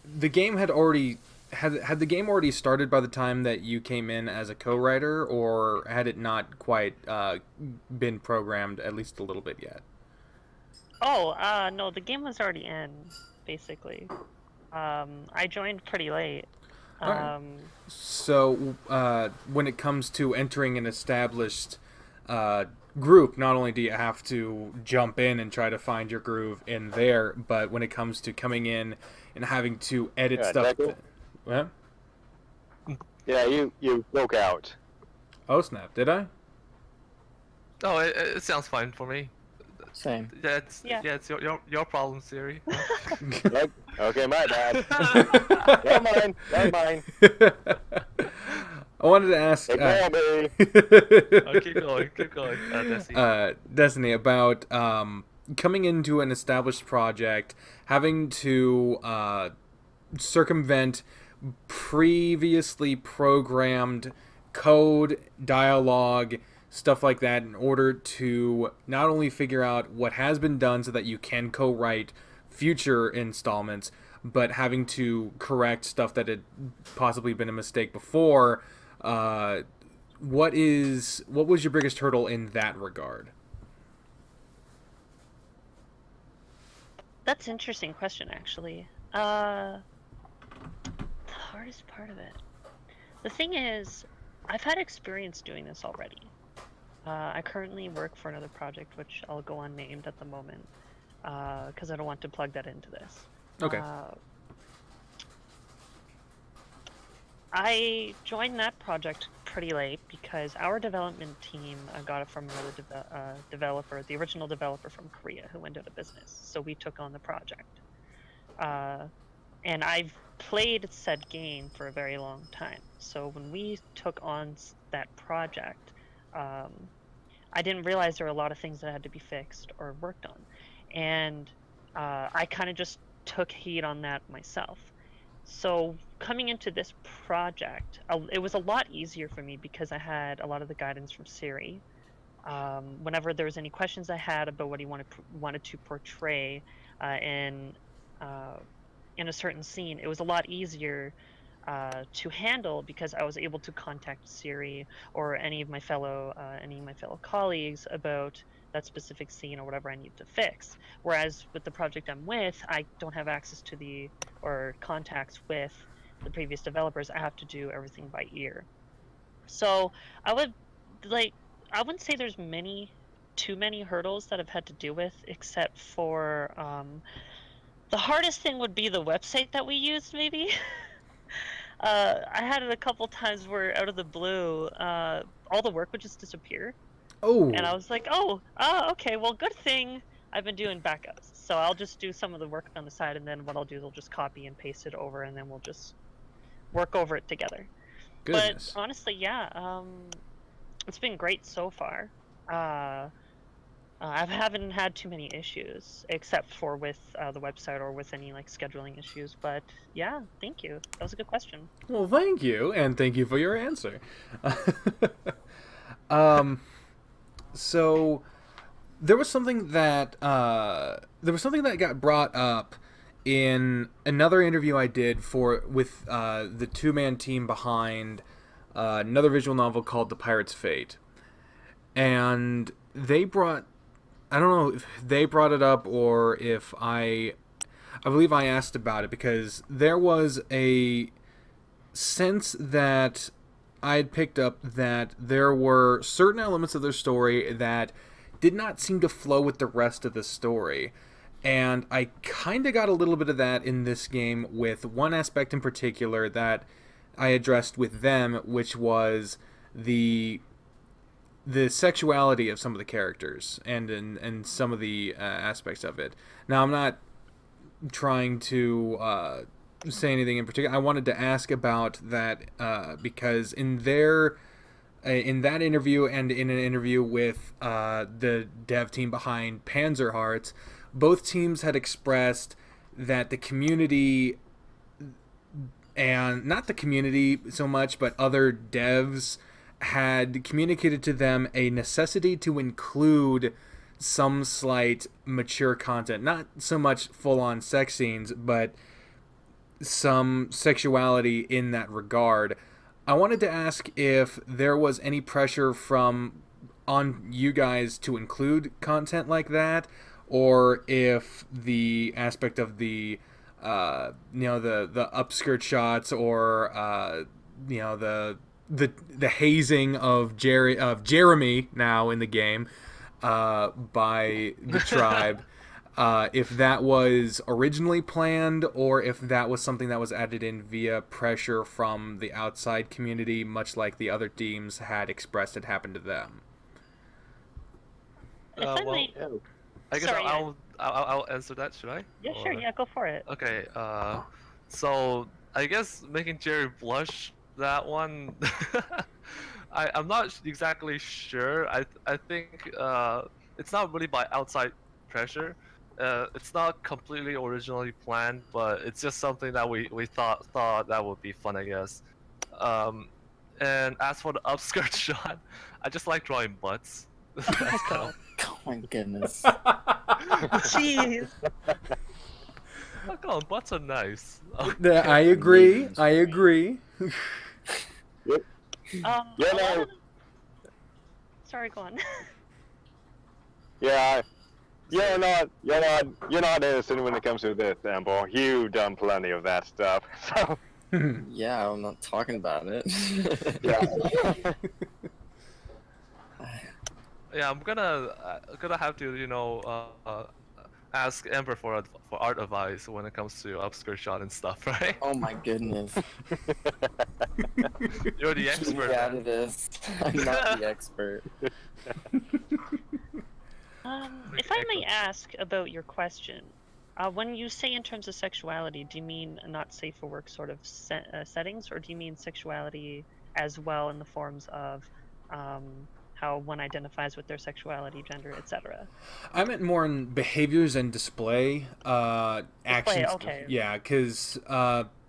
the game had the game already started by the time that you came in as a co-writer, or had it not quite been programmed at least a little bit yet? Oh, no, the game was already in, basically. I joined pretty late. Right. So, when it comes to entering an established group, not only do you have to jump in and try to find your groove in there, but when it comes to coming in and having to edit stuff... What? Yeah, you broke out. Oh, snap. Did I? Oh, it sounds fine for me. Same. Yeah, it's your problem, Siri. Okay, my bad. Never mind. I wanted to ask Keep going, Destiny. Destiny, about coming into an established project, having to circumvent previously programmed code, dialogue, stuff like that, in order to not only figure out what has been done so that you can co-write future installments, but having to correct stuff that had possibly been a mistake before. What was your biggest hurdle in that regard? That's an interesting question, actually. The hardest part of it. The thing is, I've had experience doing this already. I currently work for another project, which I'll go unnamed at the moment, because I don't want to plug that into this. Okay. I joined that project pretty late because our development team got it from another developer, the original developer from Korea, who went out of business. So we took on the project. And I've played said game for a very long time. So when we took on that project, I didn't realize there were a lot of things that had to be fixed or worked on. And I kind of just took heed on that myself. So coming into this project, it was a lot easier for me because I had a lot of the guidance from Siri. Whenever there was any questions I had about what he wanted to portray in a certain scene, it was a lot easier to handle because I was able to contact Siri or any of my fellow colleagues about that specific scene or whatever I need to fix. Whereas with the project I'm with, I don't have access to or contacts with the previous developers. I have to do everything by ear. So I wouldn't say there's too many hurdles that I've had to deal with, except for the hardest thing would be the website that we used, maybe. I had it a couple times where out of the blue, all the work would just disappear. Oh. And I was like, okay, well, good thing I've been doing backups. So I'll just do some of the work on the side, and then what I'll do is I'll just copy and paste it over, and then we'll just work over it together. Goodness. But honestly, yeah, it's been great so far. I haven't had too many issues, except for with the website or with any scheduling issues. But yeah, thank you. That was a good question. Well, thank you, and thank you for your answer. So there was something that got brought up in another interview I did with the two-man team behind another visual novel called The Pirate's Fate, and they brought. I don't know if they brought it up or if I believe I asked about it, because there was a sense that I had picked up that there were certain elements of their story that did not seem to flow with the rest of the story. And I kind of got a little bit of that in this game with one aspect in particular that I addressed with them, which was the the sexuality of some of the characters and some of the aspects of it. Now, I'm not trying to say anything in particular. I wanted to ask about that because in that interview and in an interview with the dev team behind Panzer Hearts, both teams had expressed that the community, and not the community so much, but other devs had communicated to them a necessity to include some slight mature content. Not so much full-on sex scenes, but some sexuality in that regard. I wanted to ask if there was any pressure on you guys to include content like that, or if the aspect of the the upskirt shots, or the hazing of Jeremy now in the game by the tribe. If that was originally planned, or if that was something that was added in via pressure from the outside community, much like the other teams had expressed it happened to them. I guess I'll answer that. Should I? Yeah, sure. Yeah, go for it. Okay. So I guess making Jerry blush, that one, I'm not exactly sure. I think it's not really by outside pressure. It's not completely originally planned, but it's just something that we thought that would be fun, I guess. And as for the upskirt shot, I just like drawing butts. Oh my goodness. Jeez. Oh, come on, butts are nice. I agree. I agree. Sorry, go on. Yeah, you're not innocent when it comes to this, Amber. You've done plenty of that stuff. So. Yeah, I'm not talking about it. Yeah. Yeah, I'm gonna have to ask Amber for art advice when it comes to upskirt shot and stuff, right? Oh my goodness. You're the expert. Yeah, it is. I'm not the expert. If I may ask about your question, when you say in terms of sexuality, do you mean not safe for work sort of settings, or do you mean sexuality as well in the forms of how one identifies with their sexuality, gender, etc.? I meant more in behaviors and display actions. Okay. Yeah, because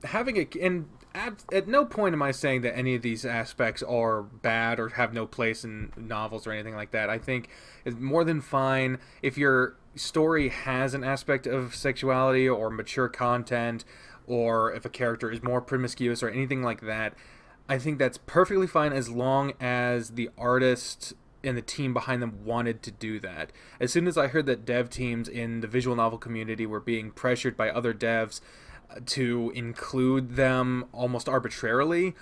having it, and at no point am I saying that any of these aspects are bad or have no place in novels or anything like that. I think it's more than fine if your story has an aspect of sexuality or mature content, or if a character is more promiscuous or anything like that. I think that's perfectly fine as long as the artist and the team behind them wanted to do that. As soon as I heard that dev teams in the visual novel community were being pressured by other devs to include them almost arbitrarily,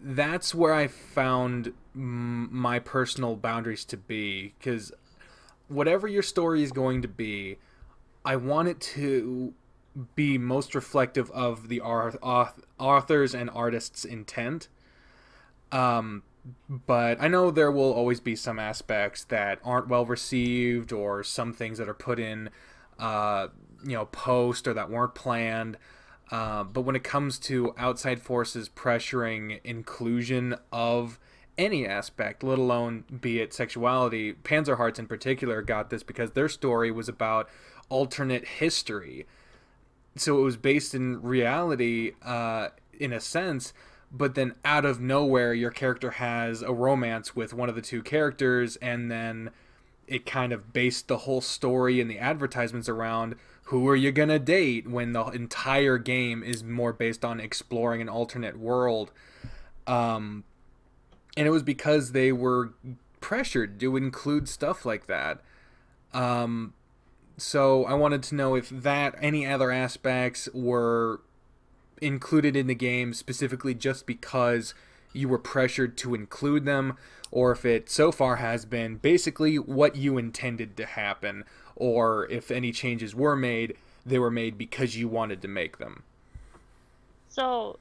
that's where I found my personal boundaries to be. Because whatever your story is going to be, I want it to be most reflective of the author's and artist's intent. But I know there will always be some aspects that aren't well received, or some things that are put in, post, or that weren't planned. But when it comes to outside forces pressuring inclusion of any aspect, let alone be it sexuality, Panzer Hearts in particular got this because their story was about alternate history. So it was based in reality, in a sense, but then out of nowhere, your character has a romance with one of the two characters, and then it kind of based the whole story and the advertisements around who are you gonna date, when the entire game is more based on exploring an alternate world. And it was because they were pressured to include stuff like that. So I wanted to know if any other aspects were included in the game specifically just because you were pressured to include them, or if it so far has been basically what you intended to happen, or if any changes were made, they were made because you wanted to make them. So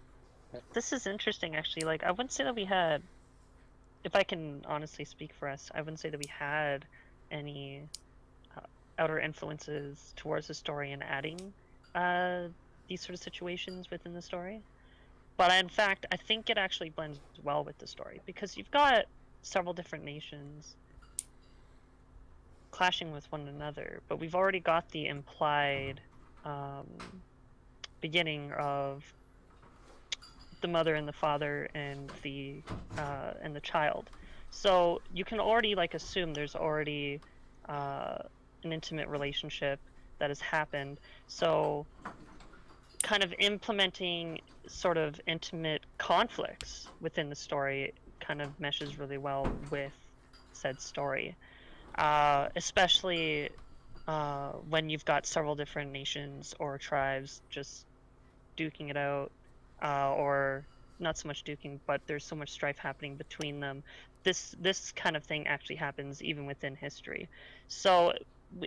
this is interesting, actually. Like, I wouldn't say that we had if I can honestly speak for us, I wouldn't say that we had any outer influences towards the story and adding these sort of situations within the story. But in fact, I think it actually blends well with the story because you've got several different nations clashing with one another, but we've already got the implied beginning of the mother and the father and the child. So you can already like assume there's already an intimate relationship that has happened. So kind of implementing sort of intimate conflicts within the story kind of meshes really well with said story, especially when you've got several different nations or tribes just duking it out, or not so much duking, but there's so much strife happening between them. This kind of thing actually happens even within history, so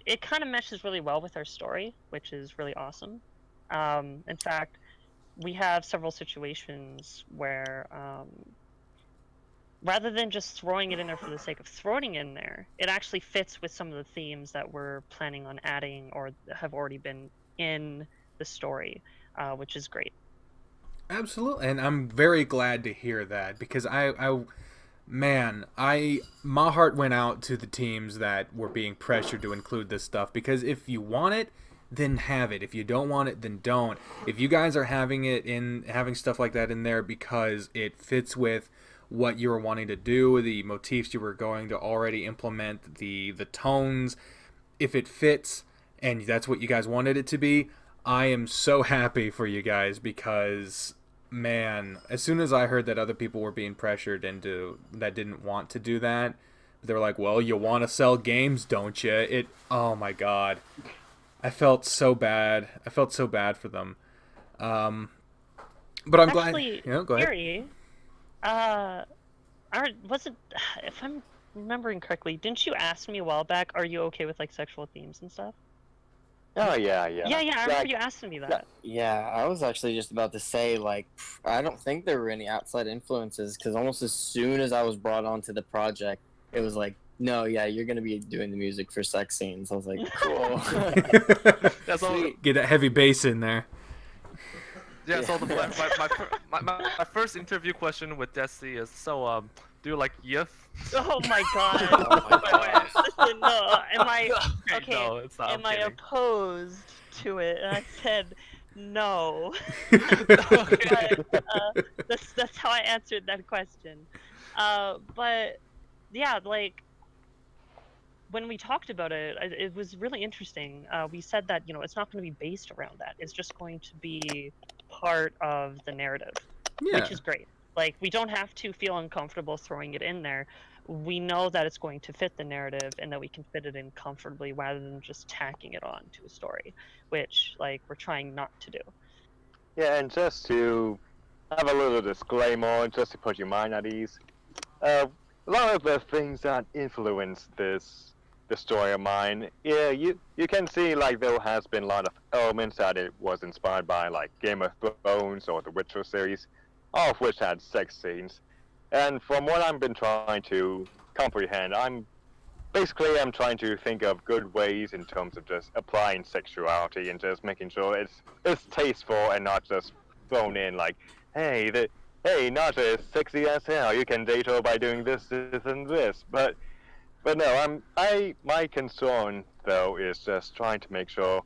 it kind of meshes really well with our story, which is really awesome. In fact, we have several situations where rather than just throwing it in there for the sake of throwing it in there, it actually fits with some of the themes that we're planning on adding or have already been in the story, which is great. Absolutely, and I'm very glad to hear that because my heart went out to the teams that were being pressured to include this stuff, because if you want it, then have it. If you don't want it, then don't. If you guys are having stuff like that in there because it fits with what you were wanting to do, the motifs you were going to already implement, the tones, if it fits and that's what you guys wanted it to be, I am so happy for you guys, because man, as soon as I heard that other people were being pressured into that didn't want to do that, they were like, well, you want to sell games, don't you? Oh my god, I felt so bad. I felt so bad for them. But I'm actually glad. Go ahead. Gary, was it, if I'm remembering correctly, didn't you ask me a while back, are you okay with like sexual themes and stuff? Oh, yeah. Yeah, I remember you asking me that. Yeah, I was actually just about to say, like, I don't think there were any outside influences, because almost as soon as I was brought onto the project, it was like, no, yeah, you're going to be doing the music for sex scenes. I was like, cool. That's all. Get that heavy bass in there. Yeah, so my first interview question with Destiny is, so, do you like YIF? Oh my god. Oh my gosh. Listen, no, okay, no, it's not, am I opposed to it? And I said, no. Okay. But, that's how I answered that question. But, yeah, like, when we talked about it, it was really interesting. We said that, it's not going to be based around that. It's just going to be part of the narrative, which is great. Like, we don't have to feel uncomfortable throwing it in there. We know that it's going to fit the narrative and that we can fit it in comfortably rather than just tacking it on to a story, which, like, we're trying not to do. Yeah, and just to have a little disclaimer, just to put your mind at ease, a lot of the things that influence the story of mine, yeah, you can see, like, there has been a lot of elements that it was inspired by, like Game of Thrones or the Witcher series, all of which had sex scenes. And from what I've been trying to comprehend, I'm trying to think of good ways in terms of just applying sexuality and just making sure it's tasteful and not just thrown in like, hey, Naja is sexy as hell, you can date her by doing this, and this. But no, my concern though is just trying to make sure,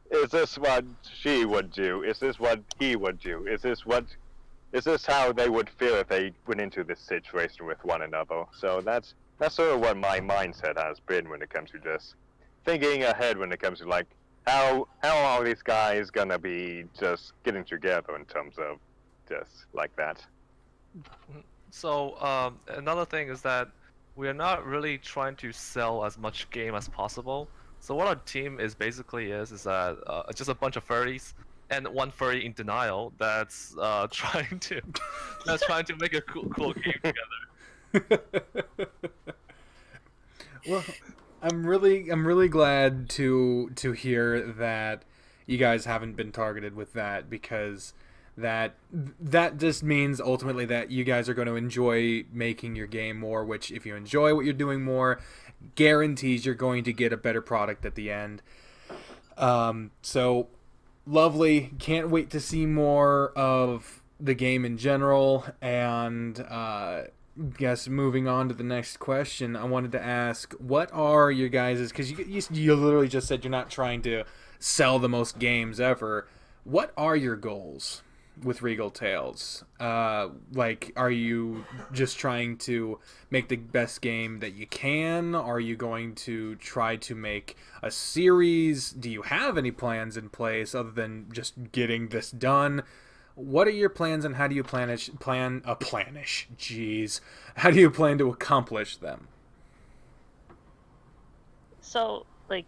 is this what she would do? Is this what he would do? Is this how they would feel if they went into this situation with one another? So that's sort of what my mindset has been when it comes to just thinking ahead when it comes to, like, how are these guys gonna be just getting together in terms of just like that. So another thing is that we are not really trying to sell as much game as possible. So what our team is basically is that just a bunch of furries and one furry in denial that's trying to make a cool game together. Well, I'm really glad to hear that you guys haven't been targeted with that, because that just means ultimately that you guys are going to enjoy making your game more, which if you enjoy what you're doing more, guarantees you're going to get a better product at the end. So lovely. Can't wait to see more of the game in general. And guess moving on to the next question, I wanted to ask, what are your guys', because you literally just said you're not trying to sell the most games ever. What are your goals with Regal Tails? Like, are you just trying to make the best game that you can? Are you going to try to make a series? Do you have any plans in place other than just getting this done? What are your plans, and how do you how do you plan to accomplish them? So, like,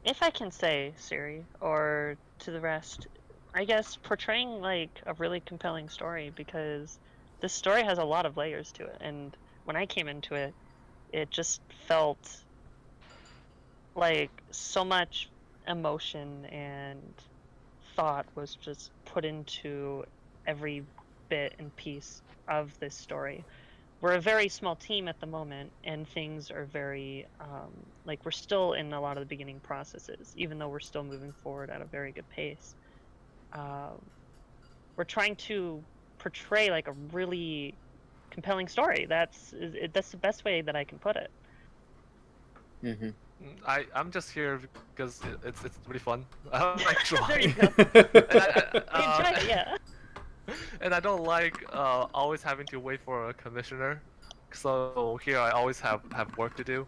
if I can say, Siri, or to the rest, I guess portraying like a really compelling story, because this story has a lot of layers to it, and when I came into it, it just felt like so much emotion and thought was just put into every bit and piece of this story. We're a very small team at the moment, and things are very like, we're still in a lot of the beginning processes, even though we're still moving forward at a very good pace. We're trying to portray like a really compelling story. That's the best way that I can put it. Mm-hmm. I'm just here because it's really fun. I like There you drawing. go. And Enjoy it, yeah. and I don't like always having to wait for a commissioner. So here I always have work to do.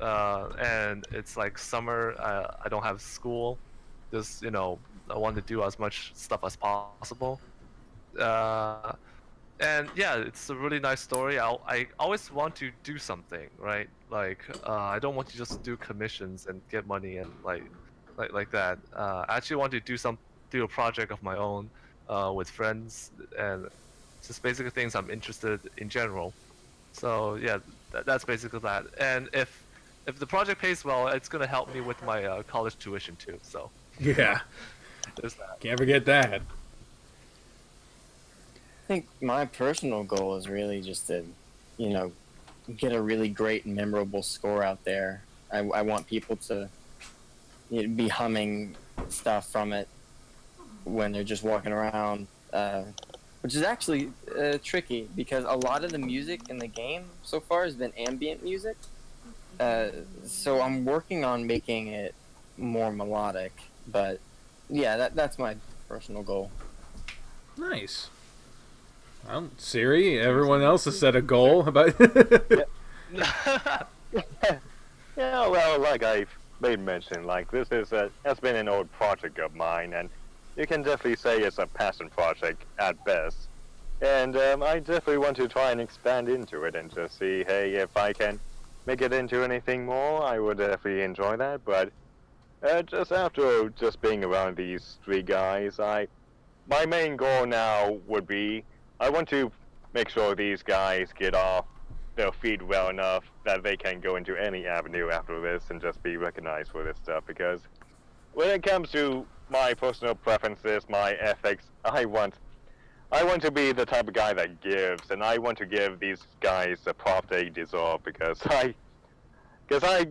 And it's like summer. I don't have school. Just, I want to do as much stuff as possible. And yeah, it's a really nice story. I always want to do something, right? Like, I don't want to just do commissions and get money and like that. I actually want to do a project of my own with friends, and just basically things I'm interested in general. So yeah, that's basically that. And if the project pays well, it's gonna help me with my college tuition too. So Yeah, there's that. can't forget that. I think my personal goal is really just to, get a really great and memorable score out there. I want people to be humming stuff from it when they're just walking around, which is actually tricky, because a lot of the music in the game so far has been ambient music. So I'm working on making it more melodic, but yeah, that's my personal goal. Nice. Well, Siri, everyone else has set a goal about. Yeah, well, like I've made mention, like, this has been an old project of mine, and you can definitely say it's a passion project at best. And I definitely want to try and expand into it and just see, hey, if I can make it into anything more, I would definitely enjoy that. But just after just being around these three guys, my main goal now would be, I want to make sure these guys get off their feet well enough that they can go into any avenue after this and just be recognized for this stuff. Because when it comes to my personal preferences, my ethics, I want to be the type of guy that gives, and I want to give these guys the prop they deserve, because I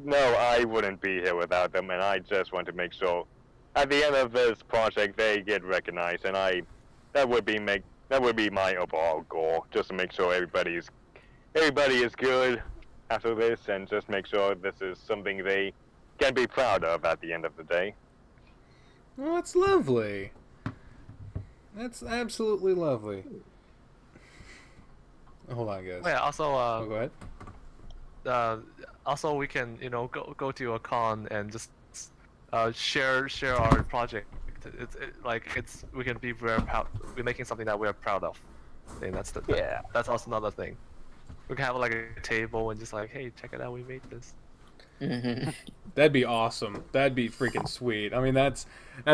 know I wouldn't be here without them, and I just want to make sure at the end of this project they get recognized, and that would be my overall goal, just to make sure everybody is good after this, and just make sure this is something they can be proud of at the end of the day. Well, that's lovely. That's absolutely lovely. Hold on, guys. Yeah. Also, Oh, go ahead. also we can go to a con and just share our project. We can be very proud. We're making something that we're proud of. I think that's also another thing. We can have like a table and just like, hey, check it out, we made this. That'd be awesome. That'd be freaking sweet. I mean, that's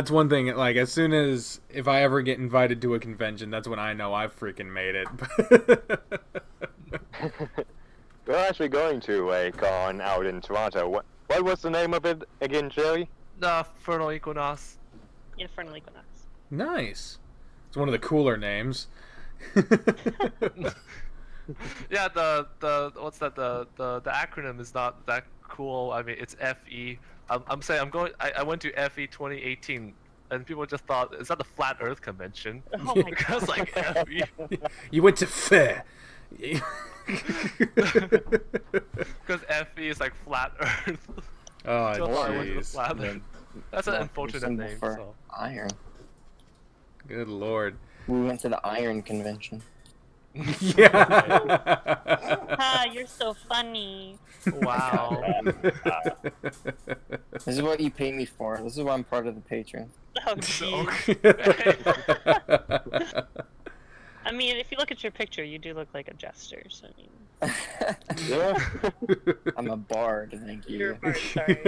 one thing. Like, as soon as, if I ever get invited to a convention, that's when I know I've freaking made it. We're actually going to a con out in Toronto. What was the name of it again, Jerry? The Infernal Equinox Infernal Equinox. Nice. It's one of the cooler names. Yeah, the what's that? The acronym is not that cool. I mean, it's FE. I'm saying I went to FE 2018, and people just thought, is that the Flat Earth Convention? Oh my Because like FE. You went to fair. Because FE is like Flat Earth. Oh, Just thought I went to the jeez. Flat Earth. That's an unfortunate name. For So. iron. Good lord. We went to the Iron Convention. Yeah. Ah, you're so funny. Wow. This is what you pay me for. This is why I'm part of the Patreon. Oh, jeez. I mean, if you look at your picture, you do look like a jester. So I mean, Yeah. I'm a bard, thank you. you're a bard, sorry.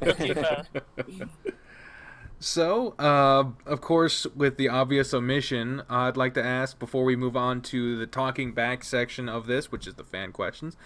We'll do both. So, of course, with the obvious omission, I'd like to ask, before we move on to the talking back section of this, which is the fan questions,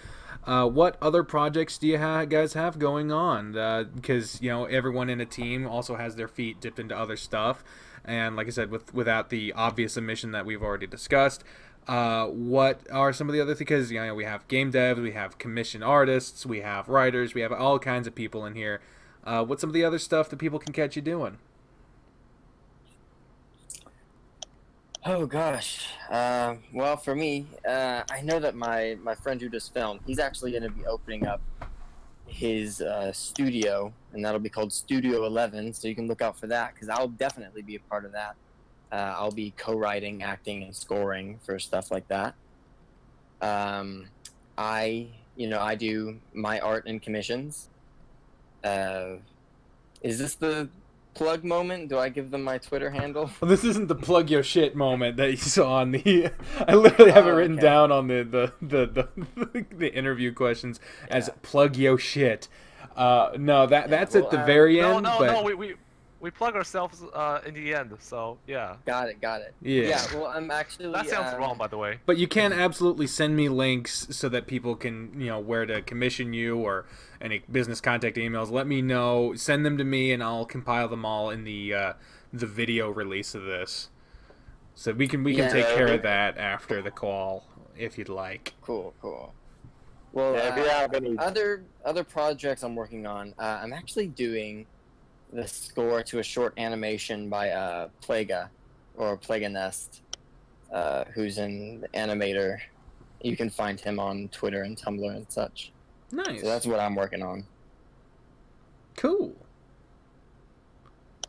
what other projects do you guys have going on? Because, you know, everyone in a team also has their feet dipped into other stuff. And like I said, without the obvious omission that we've already discussed, what are some of the other things? Because, you know, we have game devs, we have commissioned artists, we have writers, we have all kinds of people in here. What's some of the other stuff that people can catch you doing? Oh gosh. Well, for me, I know that my friend who just filmed, he's actually going to be opening up his studio, and that'll be called Studio 11. So you can look out for that, because I'll definitely be a part of that. I'll be co-writing, acting, and scoring for stuff like that. I do my art and commissions. Is this the plug moment? Do I give them my Twitter handle? Well, this isn't the plug your shit moment that you saw on the. I literally have it written down on the interview questions as plug your shit. No, that's at the very end. No, we plug ourselves in the end. So yeah. Got it. Yeah. Yeah. Well, I'm actually. That sounds wrong, by the way. But you can absolutely send me links so that people can, you know, where to commission you or any business contact emails. Let me know. Send them to me, and I'll compile them all in the video release of this. So we can take care of that after the call if you'd like. Cool. Well, Yeah, if you have any- other projects I'm working on, I'm actually doing the score to a short animation by Plaga, or Plaga Nest, who's an animator. You can find him on Twitter and Tumblr and such. Nice. So that's what I'm working on. Cool.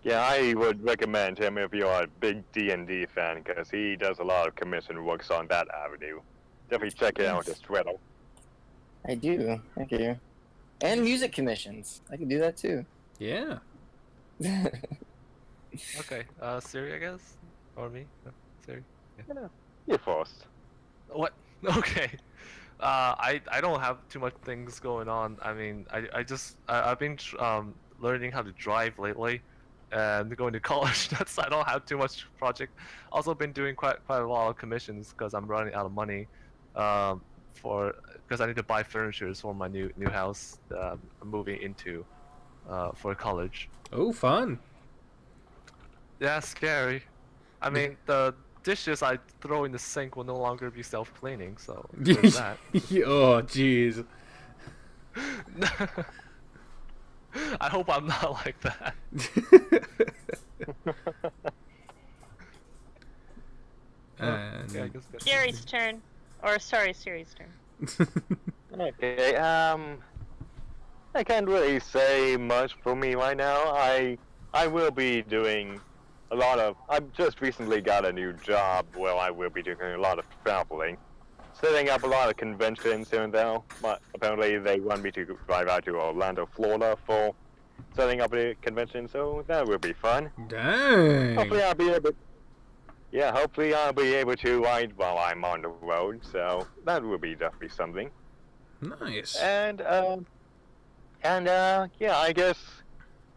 Yeah, I would recommend him if you're a big D&D fan, because he does a lot of commission works on that avenue. Definitely check it out his Twitter. I do. Thank you. And music commissions. I can do that too. Yeah. Okay, Siri, I guess, or me? No, Siri. Yeah. You're first. What? Okay. I don't have too much things going on. I mean, I've been learning how to drive lately, and going to college. I don't have too much project. Also been doing quite a lot of commissions because I'm running out of money, because I need to buy furniture for my new house I'm moving into, for college. Oh, fun. Yeah, scary. I mean, the dishes I throw in the sink will no longer be self-cleaning, so there's that. Oh, jeez. I hope I'm not like that. Yeah, I guess that's Gary's turn. Or, sorry, Siri's turn. Okay, I can't really say much for me right now. I will be doing a lot of. I've just recently got a new job where I will be doing a lot of traveling, setting up a lot of conventions here and there. But apparently they want me to drive out to Orlando, Florida for setting up a convention, so that will be fun. Dang. Hopefully I'll be able. Yeah, hopefully I'll be able to ride while I'm on the road. So that will be definitely something. Nice. And yeah, I guess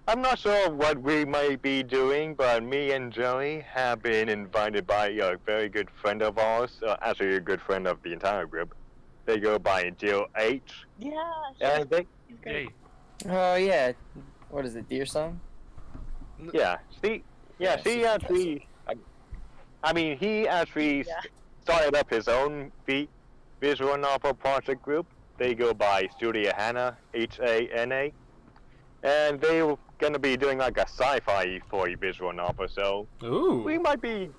I'm not sure what we might be doing, but me and Joey have been invited by a very good friend of ours, actually a good friend of the entire group. They go by Jill H. Yeah. And they, He's great. Yay. Oh yeah. What is it, Deer Song? yeah, Yeah, she actually. I mean, he actually started up his own visual novel project group. They go by Studio Hana, Hana, and they were gonna be doing like a sci-fi for a visual novel. So Ooh. we might be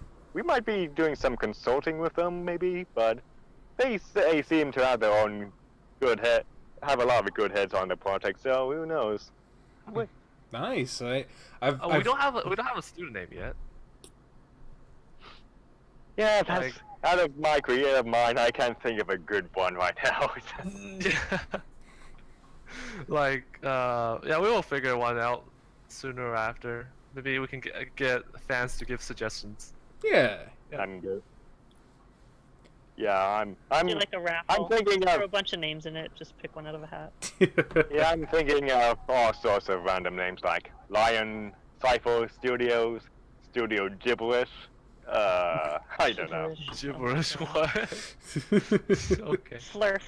doing some consulting with them, maybe. But they seem to have their own have a lot of good heads on the project. So who knows? Nice. We don't have a student name yet. Yeah, that's out of my creative mind. I can't think of a good one right now. Yeah, we will figure one out sooner or after. Maybe we can get fans to give suggestions. Yeah. I'm good. Yeah, I'm Do like a raffle. I'm thinking Throw of a bunch of names in it. Just pick one out of a hat. yeah, I'm thinking of all sorts of random names like Lion, Cypher Studios, Studio Gibberish. I don't know. Gibberish what? Okay. Slurf.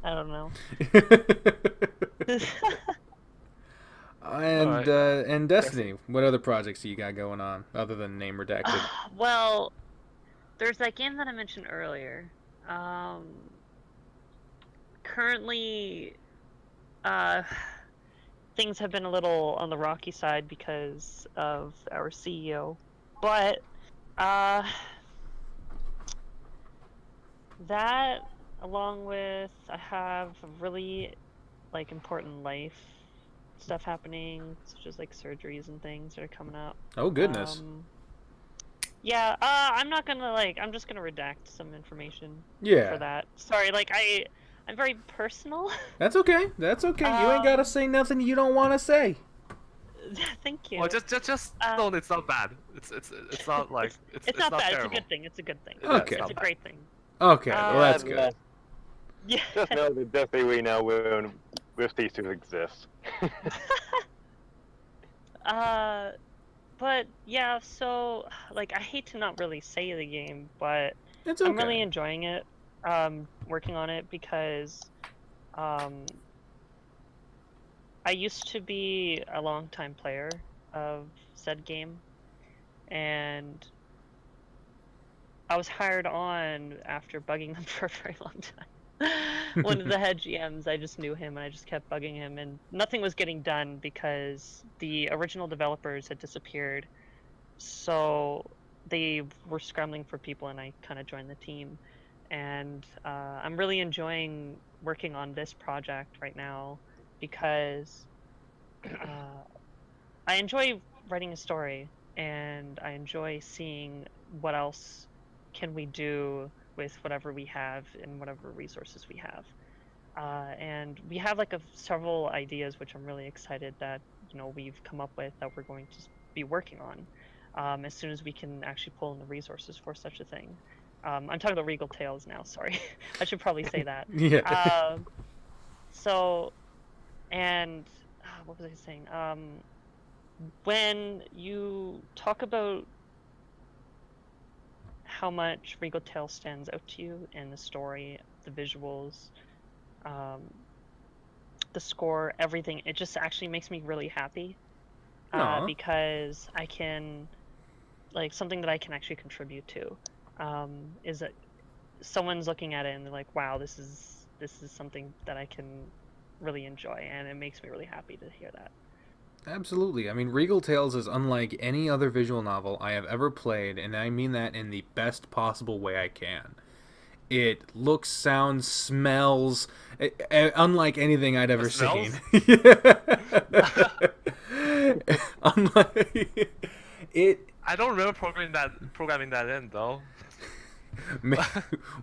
I don't know. And Destiny, what other projects do you got going on other than Name Redacted? Well, there's that game that I mentioned earlier. Currently, things have been a little on the rocky side because of our CEO, but that, along with I have really important life stuff happening, such as like surgeries and things that are coming up. Oh goodness. Yeah, I'm not gonna I'm just gonna redact some information for that. Sorry, I'm very personal. That's okay. That's okay. You ain't gotta say nothing you don't want to say. Thank you. Well, just no, it's not bad. It's not like it's not bad. Terrible. It's a good thing. It's a good thing. Okay. It's a great thing. Okay, well that's good. Yeah. Just know that definitely we know we'll cease to exist. But yeah, so I hate to not really say the game, but It's okay. I'm really enjoying it. Working on it because I used to be a long-time player of said game, and I was hired on after bugging them for a very long time. One of the head GMs, I just knew him and I just kept bugging him, and nothing was getting done because the original developers had disappeared. So they were scrambling for people and I kind of joined the team. And I'm really enjoying working on this project right now because I enjoy writing a story and I enjoy seeing what else can we do with whatever we have and whatever resources we have. And we have several ideas which I'm really excited that we've come up with that we're going to be working on as soon as we can actually pull in the resources for such a thing. I'm talking about Regal Tails now, sorry. I should probably say that. Yeah. What was I saying? When you talk about how much Regal Tails stands out to you and the story, the visuals, the score, everything, it just actually makes me really happy. Because I can, something that I can actually contribute to. Is that someone's looking at it and they're like, wow, this is something that I can really enjoy, and it makes me really happy to hear that. Absolutely. I mean, Regal Tails is unlike any other visual novel I have ever played, and I mean that in the best possible way I can. It looks, sounds, smells, unlike anything I'd ever seen. Unlike it. I don't remember programming that in though.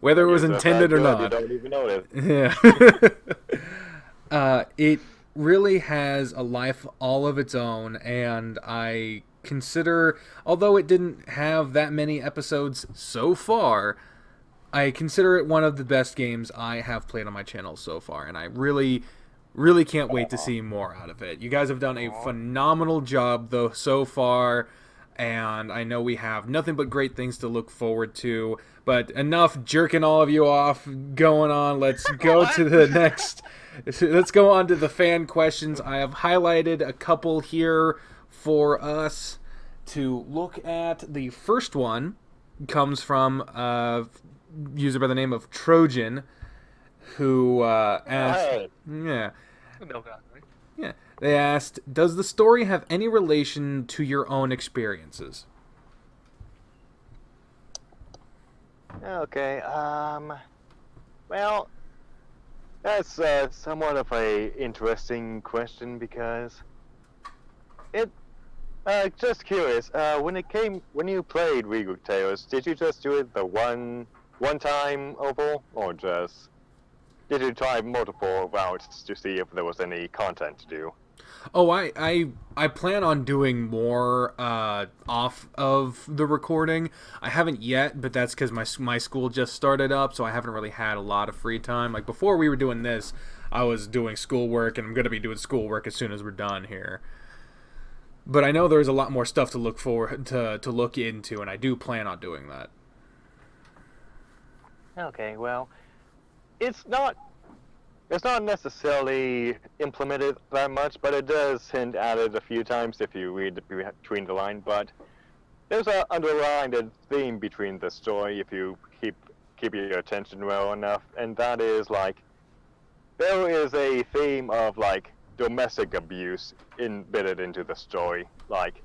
Whether it was intended or not. You don't even know it. Yeah. It really has a life all of its own, and I consider, although it didn't have that many episodes so far, I consider it one of the best games I have played on my channel so far, and I really, really can't wait to see more out of it. You guys have done a phenomenal job, though, so far, and I know we have nothing but great things to look forward to, but enough jerking all of you off going on. Let's go to the next... Let's go on to the fan questions. I have highlighted a couple here for us, to look at. The first one comes from a user by the name of Trojan, who asked... Hey. Yeah. No God, right? Yeah. They asked, does the story have any relation to your own experiences? Okay, well, that's somewhat of a interesting question because it, just curious, when you played Regal Tails, did you just do it the one time overall, or just did you try multiple routes to see if there was any content to do? Oh, I plan on doing more off of the recording. I haven't yet, but that's because my school just started up, so I haven't really had a lot of free time. Like, before we were doing this, I was doing schoolwork, and I'm going to be doing schoolwork as soon as we're done here. But I know there's a lot more stuff to look to look into, and I do plan on doing that. Okay, well, it's not necessarily implemented that much, but it does hint at it a few times if you read between the line. But there's an underlying theme between the story if you keep your attention well enough, and that is like there is a theme of like domestic abuse embedded into the story. Like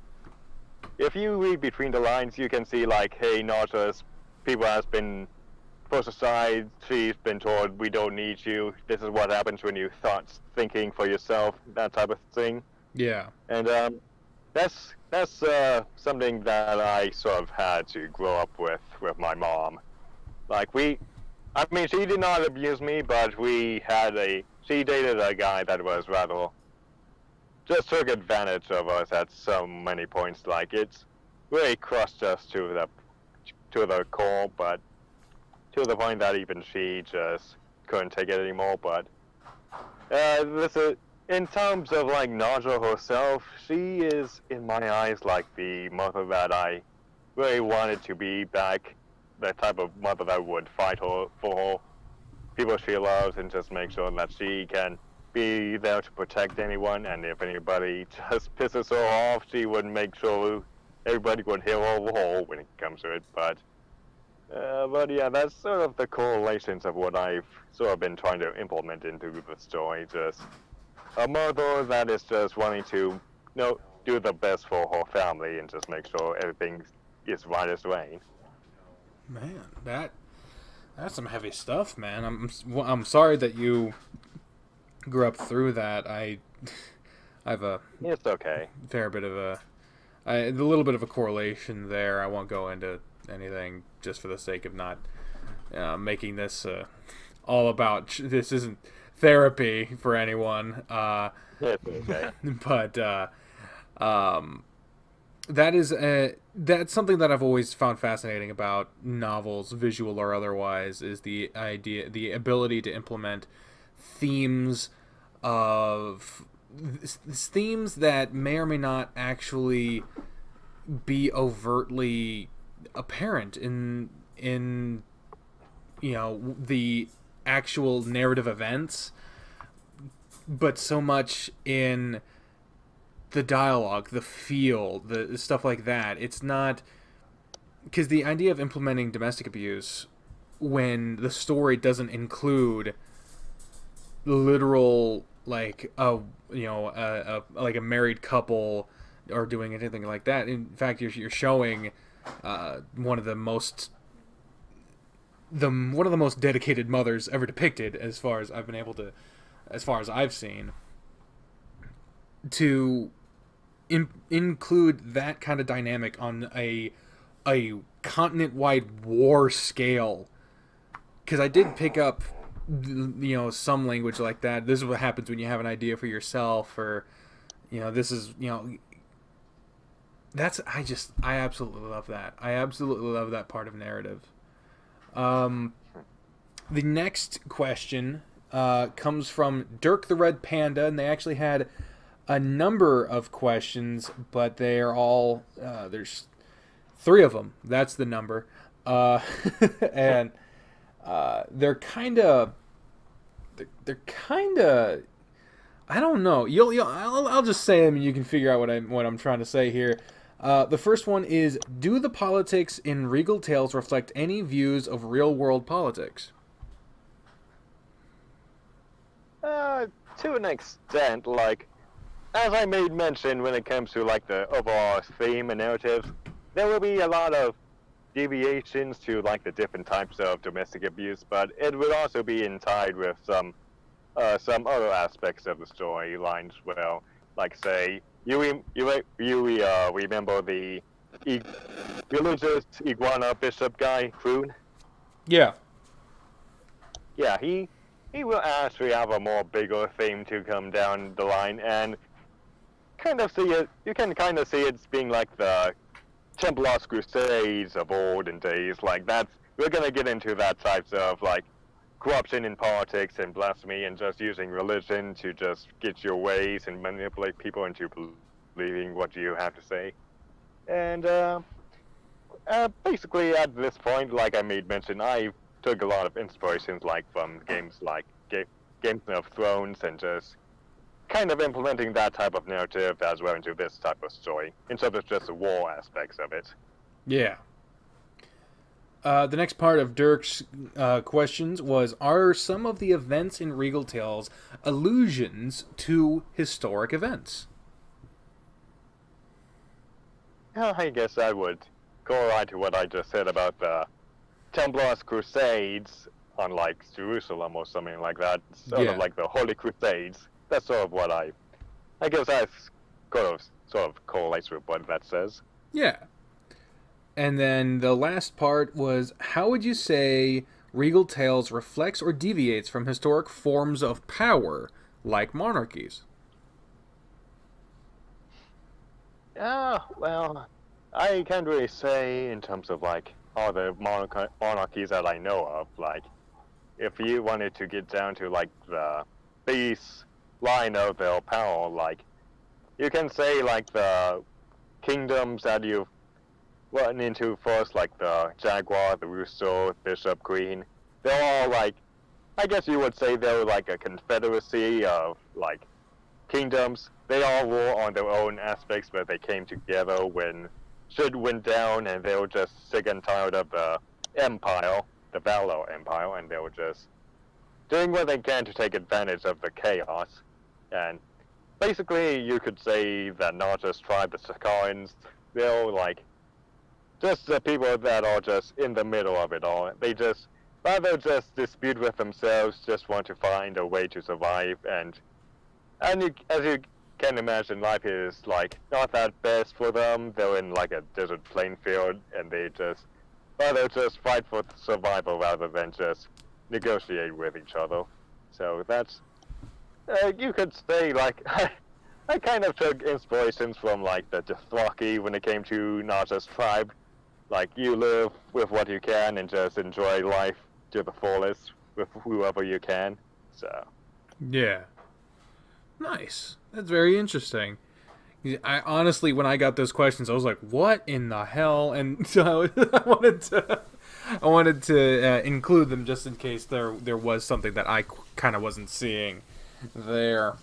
if you read between the lines, you can see like, hey, not just people has been pushed aside, she's been told we don't need you, this is what happens when you start thinking for yourself, that type of thing. Yeah. And that's something that I sort of had to grow up with my mom. Like she did not abuse me, but she dated a guy that was rather just took advantage of us at so many points. Like it's really crushed us to the core, but to the point that even she just couldn't take it anymore. But in terms of like Naja herself, she is in my eyes like the mother that I really wanted to be back, the type of mother that would fight for her people she loves and just make sure that she can be there to protect anyone, and if anybody just pisses her off, she would make sure everybody would hear over her when it comes to it. But yeah, that's sort of the correlations of what I've sort of been trying to implement into the story. Just a mother that is just wanting to, do the best for her family and just make sure everything is right as rain. Man, that's some heavy stuff, man. I'm sorry that you grew up through that. I've It's okay. fair bit of a little bit of a correlation there. I won't go into anything just for the sake of not making this all about. This isn't therapy for anyone. It's okay. But that's something that I've always found fascinating about novels, visual or otherwise, is the ability to implement themes that may or may not actually be overtly apparent in the actual narrative events, but so much in the dialogue, the feel, the stuff like that. It's not because the idea of implementing domestic abuse when the story doesn't include literal like like a married couple or doing anything like that. In fact, you're showing one of the most dedicated mothers ever depicted, as far as I've seen, to include that kind of dynamic on a continent-wide war scale. Because I did pick up some language like that. This is what happens when you have an idea for yourself, or this is that's I absolutely love that. I absolutely love that part of narrative. The next question comes from Dirk the Red Panda, and they actually had a number of questions, but they are all there's 3 of them. That's the number, and they're kind of I don't know. I'll just say them, and you can figure out what I'm trying to say here. The first one is, do the politics in Regal Tails reflect any views of real-world politics? To an extent, like, as I made mention when it comes to, like, the overall theme and narrative, there will be a lot of deviations to, like, the different types of domestic abuse, but it would also be in tied with some other aspects of the storyline as well. Like, say, you remember the religious iguana bishop guy, Kroon? Yeah. Yeah, he will actually have a more bigger theme to come down the line, and kind of see it. You can kind of see it being like the Templar's Crusades of olden days. Like we're gonna get into that types of like corruption in politics and blasphemy, and just using religion to just get your ways and manipulate people into believing what you have to say. And basically, at this point, like I made mention, I took a lot of inspirations like from games like Games of Thrones, and just kind of implementing that type of narrative as well into this type of story, instead of just the war aspects of it. Yeah. The next part of Dirk's questions was, are some of the events in Regal Tails allusions to historic events? I guess I would go right to what I just said about the Templar's Crusades on, like, Jerusalem or something like that. Sort of like the Holy Crusades. That's sort of what I guess I sort of correlates with what that says. Yeah. And then the last part was, how would you say Regal Tails reflects or deviates from historic forms of power, like monarchies? Well, I can't really say in terms of, like, all the monarchies that I know of. Like, if you wanted to get down to, like, the base line of their power, like, you can say, like, the kingdoms that you've run into first, like the Jaguar, the Rooster, Bishop, Queen, they're all, like, I guess you would say they're like a confederacy of, like, kingdoms. They all were on their own aspects, but they came together when shit went down, and they were just sick and tired of the Empire, the Valor Empire, and they were just doing what they can to take advantage of the chaos. And basically, you could say that not just tribe, the Sakarans, they're like just the people that are just in the middle of it all. They just rather just dispute with themselves, just want to find a way to survive. And as you can imagine, life is like not that best for them. They're in like a desert plain field, and they just rather just fight for survival rather than just negotiate with each other. So that's you could say, like, I kind of took inspirations from, like, the Dothraki when it came to Naja's tribe. Like, you live with what you can and just enjoy life to the fullest with whoever you can. So. Yeah. Nice. That's very interesting. I honestly, when I got those questions, I was like, "What in the hell?" And so I wanted to include them just in case there was something that I kind of wasn't seeing there.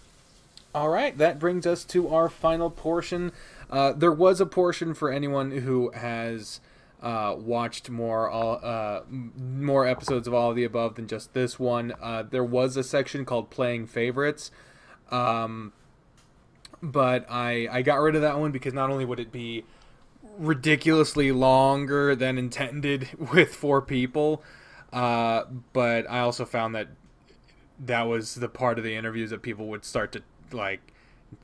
All right, that brings us to our final portion. There was a portion for anyone who has watched more episodes of All of the Above than just this one. There was a section called Playing Favorites. But I got rid of that one because not only would it be ridiculously longer than intended with 4 people, but I also found that was the part of the interviews that people would start to, like,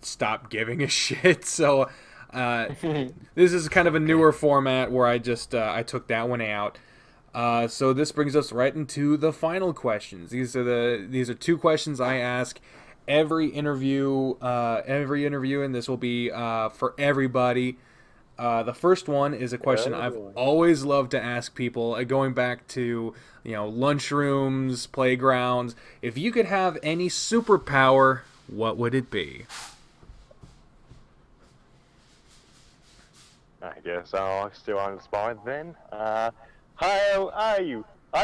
stop giving a shit. So this is kind of a newer format where I just I took that one out. So this brings us right into the final questions. These are 2 questions I ask every interview, and this will be for everybody. The first one is a question I've always loved to ask people, going back to, lunchrooms, playgrounds. If you could have any superpower, what would it be? I guess I'll still on the spot then. I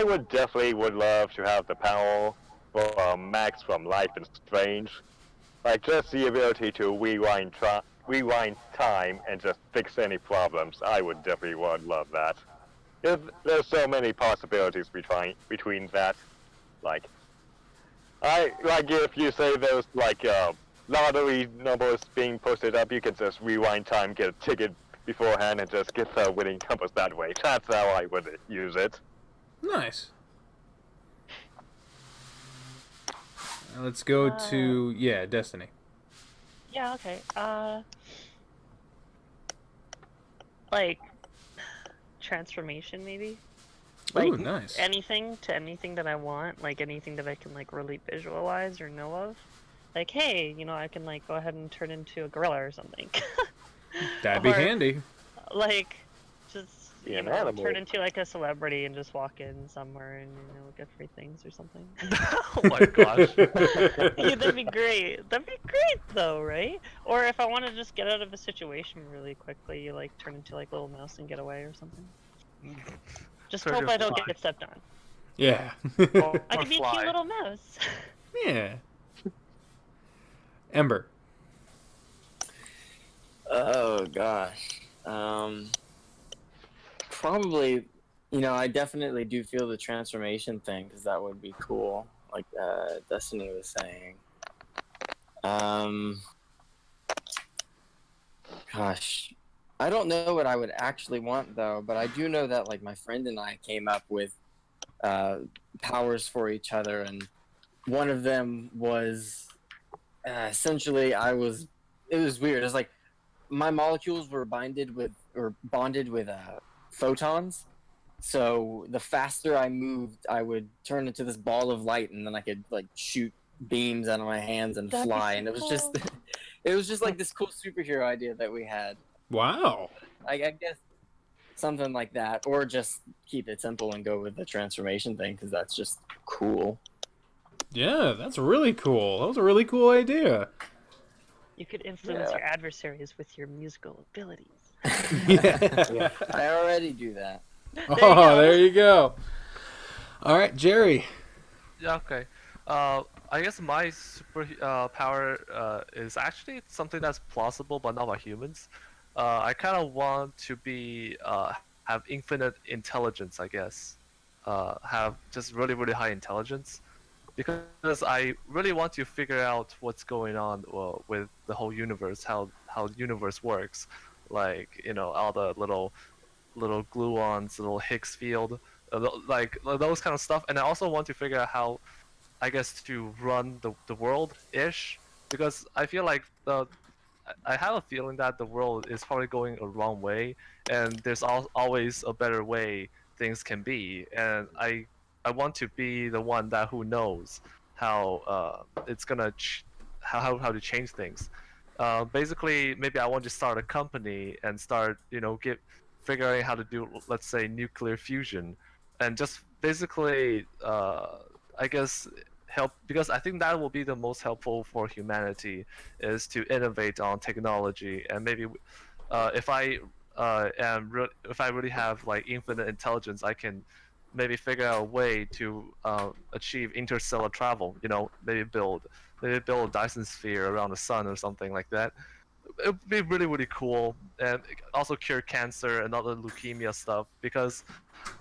would definitely love to have the power for Max from Life is Strange. Like, just the ability to rewind rewind time and just fix any problems, I would definitely love that. There's so many possibilities between that. Like, if you say there's like lottery numbers being posted up, you can just rewind time, get a ticket beforehand, and just get the winning numbers that way. That's how I would use it. Nice. Let's go to Destiny. Yeah. Okay. Like transformation, maybe. Like, ooh, nice. Anything that I want, like anything that I can like really visualize or know of. Like, hey, I can like go ahead and turn into a gorilla or something. That'd be handy. Like, just An animal. turn into like a celebrity and just walk in somewhere and get free things or something. Oh my gosh. Yeah, that'd be great. That'd be great though, right? Or if I want to just get out of a situation really quickly, you like turn into like little mouse and get away or something. Just hope I don't get stepped on. Yeah. I could be a cute little mouse. Yeah. Ember. Oh gosh. Probably, I definitely do feel the transformation thing because that would be cool, like Destiny was saying. Gosh, I don't know what I would actually want though, but I do know that like my friend and I came up with powers for each other, and one of them was essentially it was weird. It's like my molecules were bonded with photons, so the faster I moved, I would turn into this ball of light, and then I could like shoot beams out of my hands and fly. And it was just it was just like this cool superhero idea that we had. Wow. I guess something like that, or just keep it simple and go with the transformation thing because that's just cool. Yeah, that's really cool. That was a really cool idea. You could influence your adversaries with your musical abilities. Yeah. I already do that. There you go. All right, Jerry. Yeah, okay. I guess my super power is actually something that's plausible, but not by humans. I kind of want to be have infinite intelligence, I guess. Have just really, really high intelligence, because I really want to figure out what's going on with the whole universe, how the universe works, like all the little gluons, little Higgs field, like those kind of stuff. And I also want to figure out how, I guess, to run the world-ish, because I feel like I have a feeling that the world is probably going a wrong way, and there's always a better way things can be, and I want to be the one who knows how it's gonna how to change things. Basically, maybe I want to start a company and start figuring how to do, let's say, nuclear fusion, and just basically I guess help, because I think that will be the most helpful for humanity, is to innovate on technology. And maybe if I really have like infinite intelligence, I can maybe figure out a way to achieve interstellar travel. Maybe build a Dyson sphere around the sun or something like that. It would be really, really cool, and also cure cancer and other leukemia stuff, because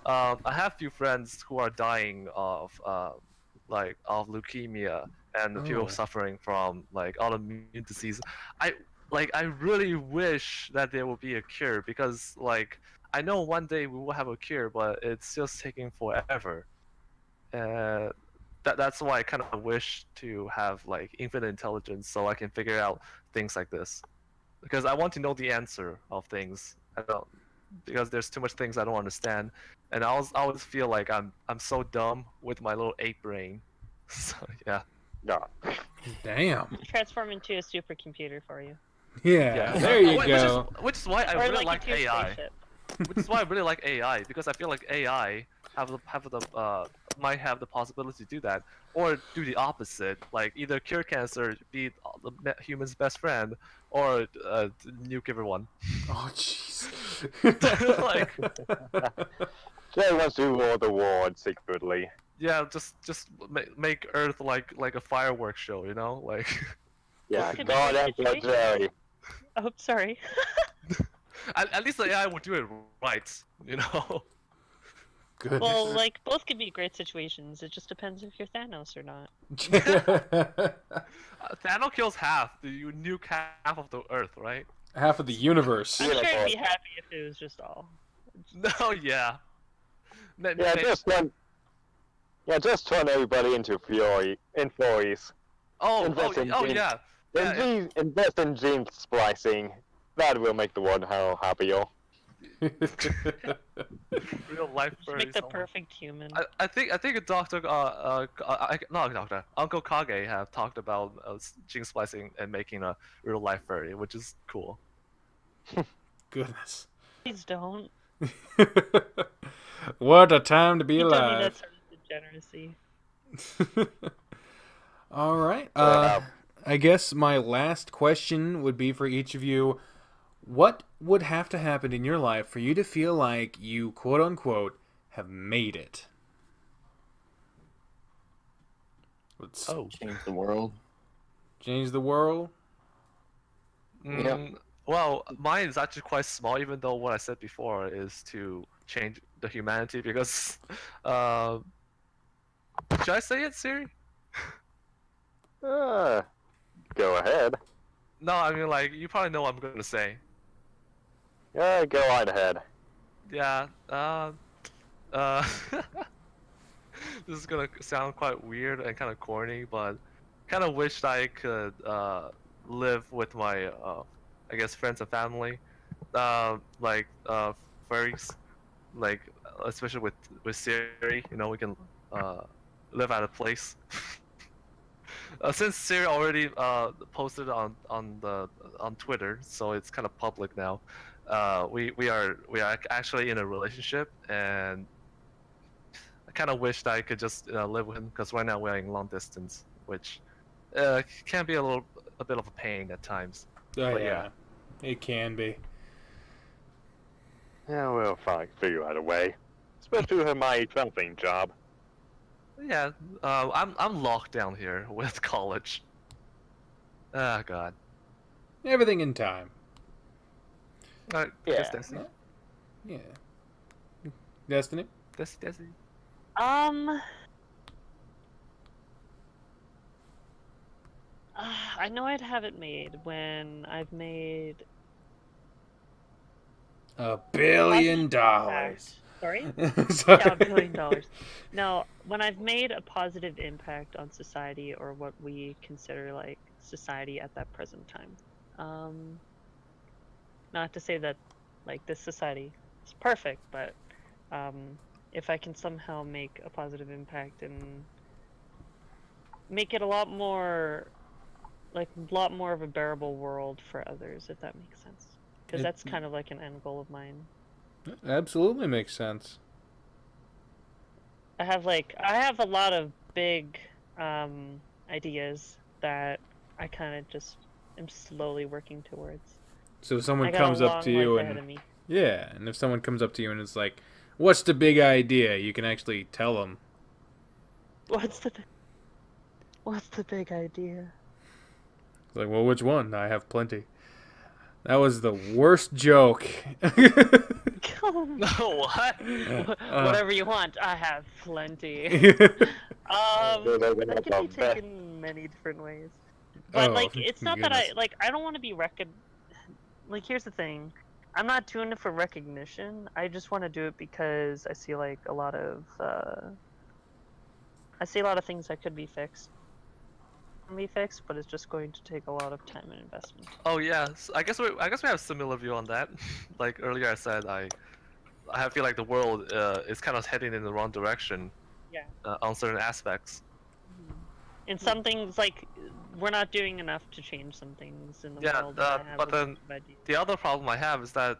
I have a few friends who are dying of leukemia and people suffering from like autoimmune disease. I really wish that there will be a cure, because like I know one day we will have a cure, but it's just taking forever. That's why I kind of wish to have like infinite intelligence, so I can figure out things like this, because I want to know the answer of things. Because there's too much things I don't understand, and I always feel like I'm so dumb with my little ape brain. So yeah. No. Damn. Transform into a supercomputer for you. Yeah. There you go. Which is why I Or really like into a AI. spaceship. Which is why I really like AI, because I feel like AI might have the possibility to do that, or do the opposite, like either cure cancer, be the human's best friend, or nuke everyone. Oh jeez. Like, They want to rule the world secretly. yeah, just make Earth like a fireworks show, like. Yeah, Could be God a Emperor situation. Jerry. Oh, sorry. At least the AI would do it right, you know. Goodness. Well, like, both could be great situations. It just depends if you're Thanos or not. Thanos kills half. You nuke half of the Earth, right? Half of the universe. I'm sure I'd Unicorn. be happy if it was just all. No, yeah. Yeah, just turn everybody into employees. Oh, invest in gene- yeah. Yeah, Invest in gene splicing. That will make the world happier. real life Just make the furries. perfect human. I think Doctor not Doctor Uncle Kage have talked about gene splicing and making a real life furry, which is cool. Goodness. Please don't. What a time to be You don't need that alive. sort of degeneracy. All right. I guess my last question would be for each of you. What would have to happen in your life for you to feel like you, quote unquote, have made it? Let's Change the world. change the world. Well, mine is actually quite small, even though what I said before is to change the humanity. Because, should I say it, Siri? Go ahead. No, I mean like you probably know what I'm gonna say. Yeah, go right ahead. Yeah. This is gonna sound quite weird and kind of corny, but kind of wished I could live with my I guess friends and family, like furries, like especially with Siri. You know, we can live at a place. Since Siri already posted on Twitter, so it's kind of public now. We are actually in a relationship, and I kind of wished I could just live with him because right now we're in long distance, which can be a bit of a pain at times. Oh, But yeah. It can be. Yeah, we'll figure out a way. Especially with my traveling job. Yeah, I'm locked down here with college. Ah, God. Everything in time. Yeah. Destiny. Yeah. Destiny? Destiny. I know I'd have it made when I've made $1 billion. impact. Sorry? Sorry. Yeah, $1 billion. No, when I've made a positive impact on society or what we consider like society at that present time. Not to say that like this society is perfect, but if I can somehow make a positive impact and make it a lot more of a bearable world for others, if that makes sense. Because that's kind of like an end goal of mine. Absolutely makes sense. I have a lot of big ideas that I kind of just am slowly working towards. So if someone I got comes a up long to you life ahead of and me. yeah, and if someone comes up to you and it's like, "What's the big idea?" You can actually tell them. What's the big idea? It's like, "Well, which one? I have plenty." That was the worst joke. What? Whatever you want, I have plenty. That can be taken many different ways. But like, it's not that I don't want to be like, here's the thing. I'm not doing it for recognition. I just want to do it because I see like a lot of things that could be fixed. But it's just going to take a lot of time and investment. Oh yeah, I guess we have a similar view on that. Like earlier, I said I feel like the world is kind of heading in the wrong direction. Yeah. On certain aspects. And some things, like, we're not doing enough to change some things in the world. But then the other problem I have is that,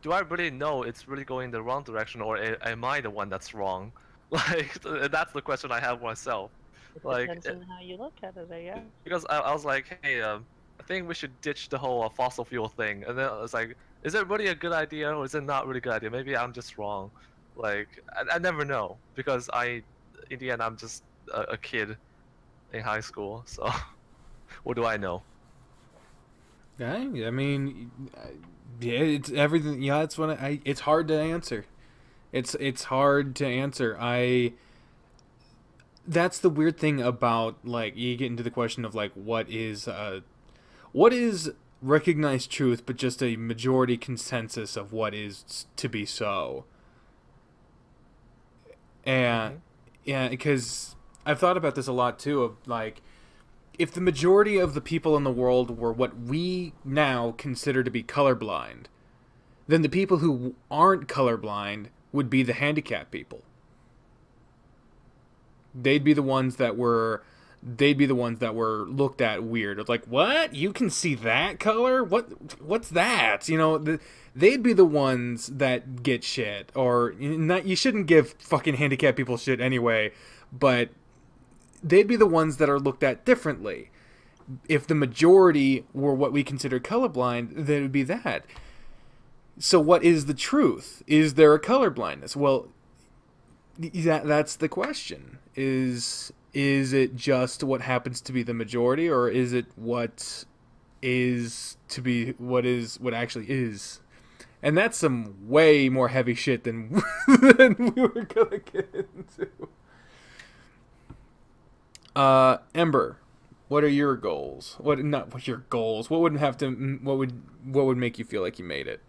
do I really know it's really going the wrong direction, or am I the one that's wrong? Like, that's the question I have myself. It Like, depends on how you look at it, I guess. because I was like, hey, I think we should ditch the whole fossil fuel thing, and then I was like, is it really a good idea, or is it not really a good idea? Maybe I'm just wrong. Like, I never know, because in the end, I'm just a kid in high school, so what do I know? Yeah, I mean, yeah, it's everything. Yeah, it's when it's hard to answer. It's hard to answer. That's the weird thing about, like, you get into the question of, like, what is recognized truth, but just a majority consensus of what is to be so. And yeah, because I've thought about this a lot too. Of, like, if the majority of the people in the world were what we now consider to be colorblind, then the people who aren't colorblind would be the handicapped people. They'd be the ones that were looked at weird. It's like, what? You can see that color? What's that? They'd be the ones that get shit. Or not. You shouldn't give fucking handicapped people shit anyway, but they'd be the ones that are looked at differently. If the majority were what we consider colorblind, then it would be that. So what is the truth? Is there a colorblindness? Well, that's the question. Is it just what happens to be the majority, or is it what actually is? And that's some way more heavy shit than than we were gonna get into. Ember, what are your goals? What your goals? What would make you feel like you made it?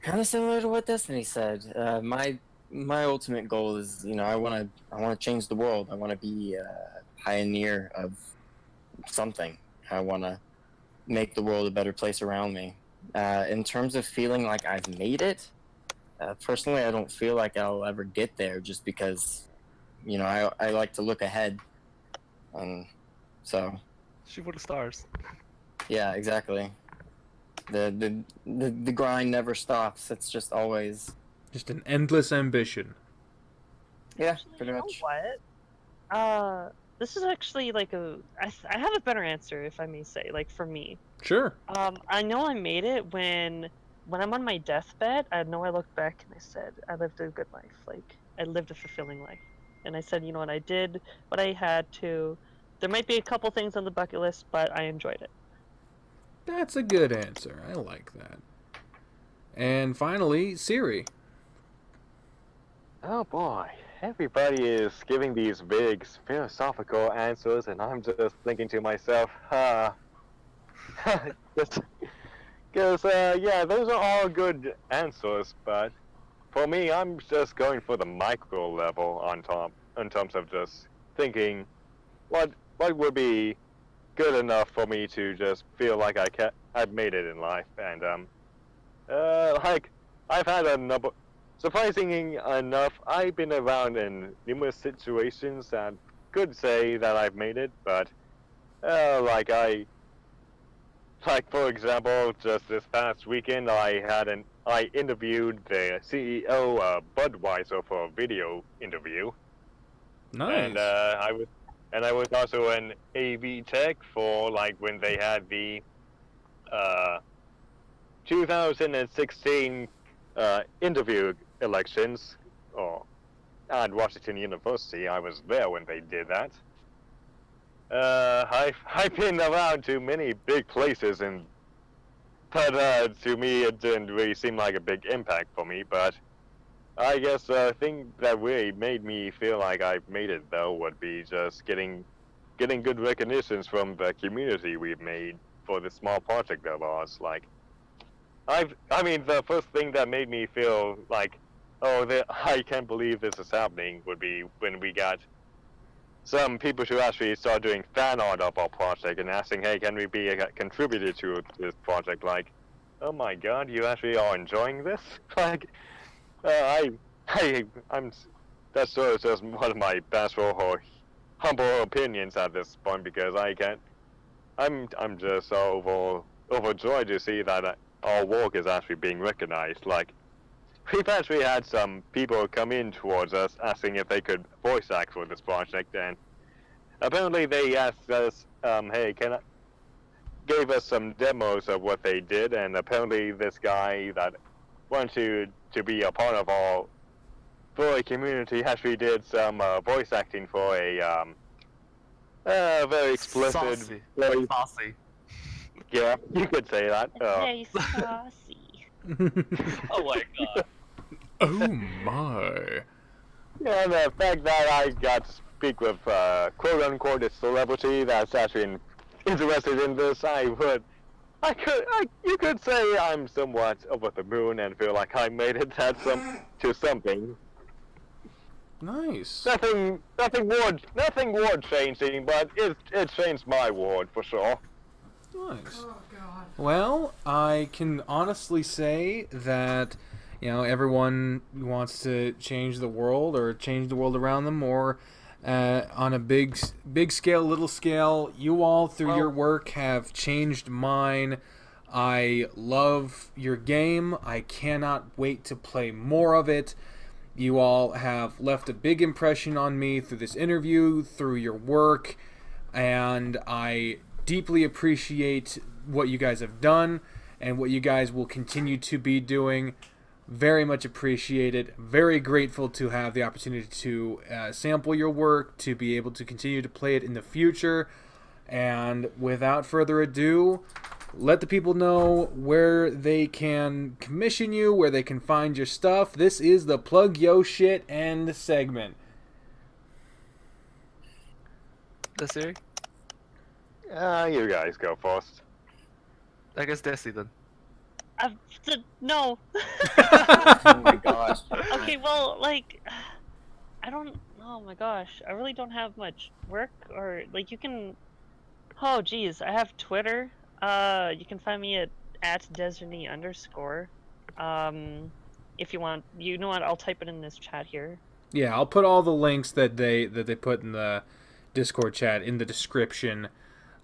Kind of similar to what Destiny said. My ultimate goal is, I want to change the world. I want to be a pioneer of something. I want to make the world a better place around me. In terms of feeling like I've made it, personally, I don't feel like I'll ever get there, just because, I like to look ahead, and so. Shoot for the stars. Yeah, exactly. The grind never stops. It's just always just an endless ambition. Yeah, pretty much. You know what? This is actually like I have a better answer, if I may say, like, for me. Sure. I know I made it when I'm on my deathbed. I know I looked back and I said I lived a good life. Like, I lived a fulfilling life. And I said, you know what, I did what I had to. There might be a couple things on the bucket list, but I enjoyed it. That's a good answer. I like that. And finally, Siri. Oh boy, everybody is giving these big philosophical answers, and I'm just thinking to myself, because yeah, those are all good answers, but for me, I'm just going for the micro level in terms of just thinking, what would be good enough for me to just feel like I've made it in life, and like, I've had a number. Surprisingly enough, I've been around in numerous situations that could say that I've made it, but like for example, just this past weekend, I interviewed the CEO of Budweiser for a video interview. Nice. And I was also an AV tech for, like, when they had the 2016 interview elections at Washington University. I was there when they did that. I've been around to many big places, but to me it didn't really seem like a big impact for me. But I guess the thing that really made me feel like I've made it, though, would be just getting good recognitions from the community we've made for this small project of ours. Like, I mean, the first thing that made me feel like, I can't believe this is happening, would be when we got some people who actually started doing fan art of our project and asking, hey, can we be a contributor to this project? Like, oh my god, you actually are enjoying this? Like, I'm that's sort of just one of my bashful or humble opinions at this point, because I'm just so overjoyed to see that our work is actually being recognized. Like, we've actually had some people come in towards us asking if they could voice act for this project, and apparently they asked us, hey, gave us some demos of what they did, and apparently this guy that wanted to be a part of our community actually did some voice acting for Very explicit. Saucy. Very, Saucy. yeah, you could say that. Very saucy. Oh my god. Oh my. Yeah, the fact that I got to speak with quote-unquote a celebrity that's actually interested in this, you could say I'm somewhat over the moon and feel like I made it to something. Nice. Nothing word changing, but it changed my word for sure. Nice. Well, I can honestly say that, everyone wants to change the world or change the world around them, or on a big scale, little scale. You all, through your work, have changed mine. I love your game. I cannot wait to play more of it. You all have left a big impression on me through this interview, through your work, and I deeply appreciate what you guys have done and what you guys will continue to be doing. Very much appreciated. Very grateful to have the opportunity to sample your work, to be able to continue to play it in the future. And without further ado, let the people know where they can commission you, where they can find your stuff. This is the Plug Yo Shit End segment. That's Siri? You guys go first. I guess Desi then. No. Oh my gosh. Okay, well, like, I don't. Oh my gosh, I really don't have much work, or like you can. Oh geez, I have Twitter. You can find me at @Desiree_. If you want, you know what? I'll type it in this chat here. Yeah, I'll put all the links that they put in the Discord chat in the description,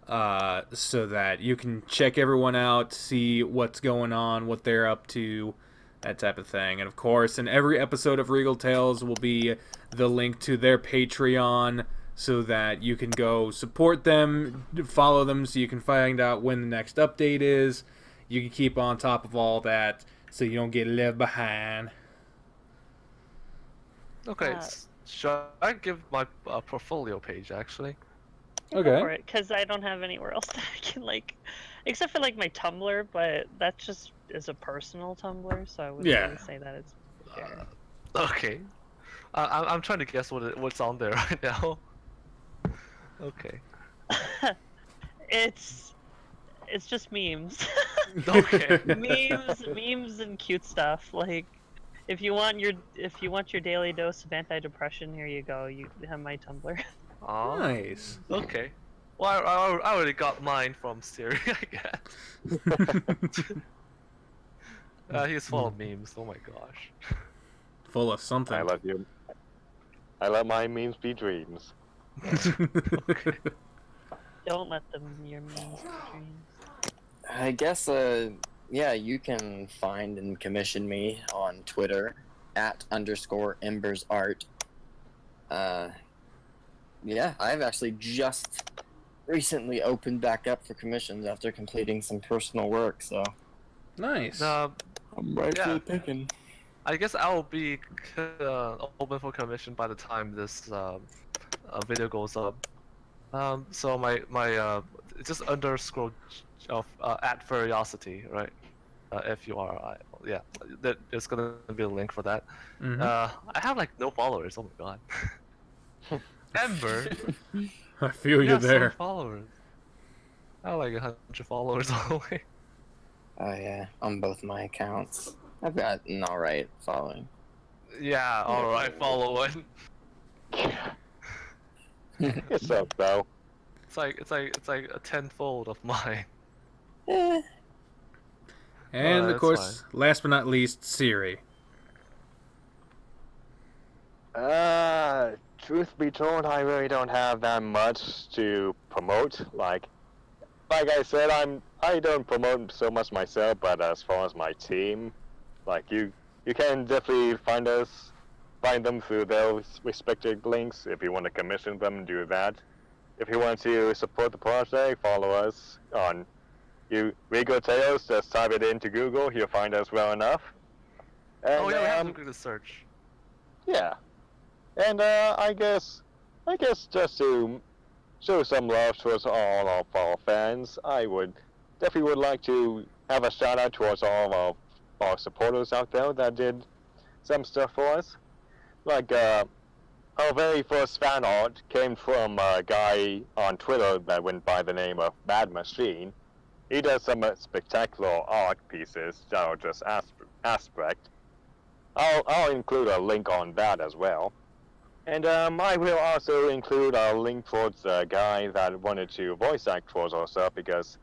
so that you can check everyone out, see what's going on, what they're up to, that type of thing. And of course, in every episode of Regal Tails will be the link to their Patreon, so that you can go support them, follow them, so you can find out when the next update is. You can keep on top of all that, so you don't get left behind. Okay, should I give my portfolio page actually? Okay. For it, because I don't have anywhere else that I can except for like my Tumblr, but that just is a personal Tumblr, so I wouldn't really say that it's fair. Okay. I'm trying to guess what's on there right now. Okay. It's just memes. Okay. memes and cute stuff. Like, if you want your daily dose of anti-depression, here you go. You have my Tumblr. Oh. Nice. Okay. Well, I already got mine from Siri, I guess. He's full of memes. Oh my gosh. Full of something. I love you. I let my memes be dreams. Okay. Don't let them your memes be dreams. I guess, yeah, you can find and commission me on Twitter @_EmbersArt. Yeah, I've actually just recently opened back up for commissions after completing some personal work, so Nice. I'm rightfully picking. I guess I will be open for commission by the time this video goes up. So my it's just underscore of @Furiosity, right? FURI. Yeah, there's gonna be a link for that. Mhm. I have like no followers. Oh my god. Ember. I feel you have there. some followers. I have like 100 followers only. Oh yeah, on both my accounts. I've got an alright following. Yeah, alright, following. It's up though. It's like a tenfold of mine. Eh. And of that's course, last but not least, Siri. Truth be told, I really don't have that much to promote. Like I said, I don't promote so much myself, but as far as my team, like you can definitely find them through those respective links. If you want to commission them, do that. If you want to support the project, follow us on Regal Tails. Just type it into Google, you'll find us well enough. And, Oh yeah, we have to do the search. yeah. And I guess just to show some love towards all of our fans. I would definitely like to have a shout out towards all of our supporters out there that did some stuff for us. Like our very first fan art came from a guy on Twitter that went by the name of Mad Machine. He does some spectacular art pieces that are just aspect. I'll include a link on that as well. And I will also include a link towards the guy that wanted to voice act towards ourselves, because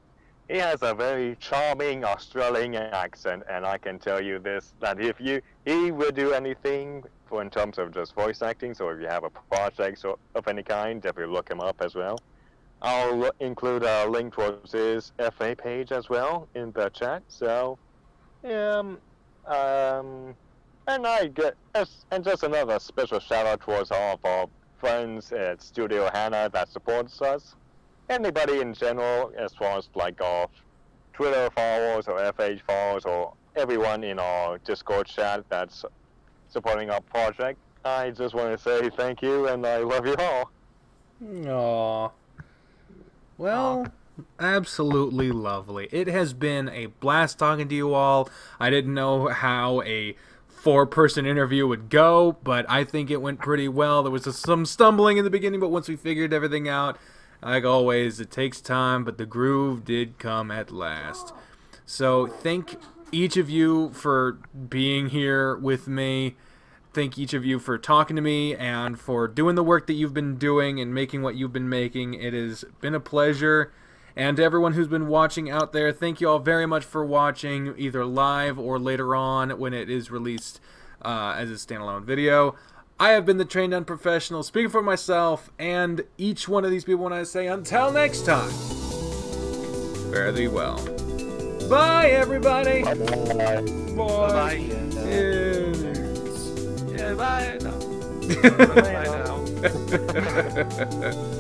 he has a very charming Australian accent, and I can tell you this, that if he would do anything in terms of just voice acting, so if you have a project of any kind, definitely look him up as well. I'll include a link towards his FA page as well in the chat. So, and just another special shout out towards all of our friends at Studio Hannah that supports us. Anybody in general, as far as like our Twitter followers or FH followers or everyone in our Discord chat that's supporting our project, I just want to say thank you and I love you all. Aww. Well, absolutely lovely. It has been a blast talking to you all. I didn't know how a 4-person interview would go, but I think it went pretty well. There was some stumbling in the beginning, but once we figured everything out, like always, it takes time, but the groove did come at last. So thank each of you for being here with me. Thank each of you for talking to me and for doing the work that you've been doing and making what you've been making. It has been a pleasure. And to everyone who's been watching out there, thank you all very much for watching, either live or later on when it is released as a standalone video. I have been the Trained Unprofessional, speaking for myself and each one of these people when I say until next time, fare thee well. Bye, everybody. Bye. Bye. Yeah. Yeah, bye. No. Bye now.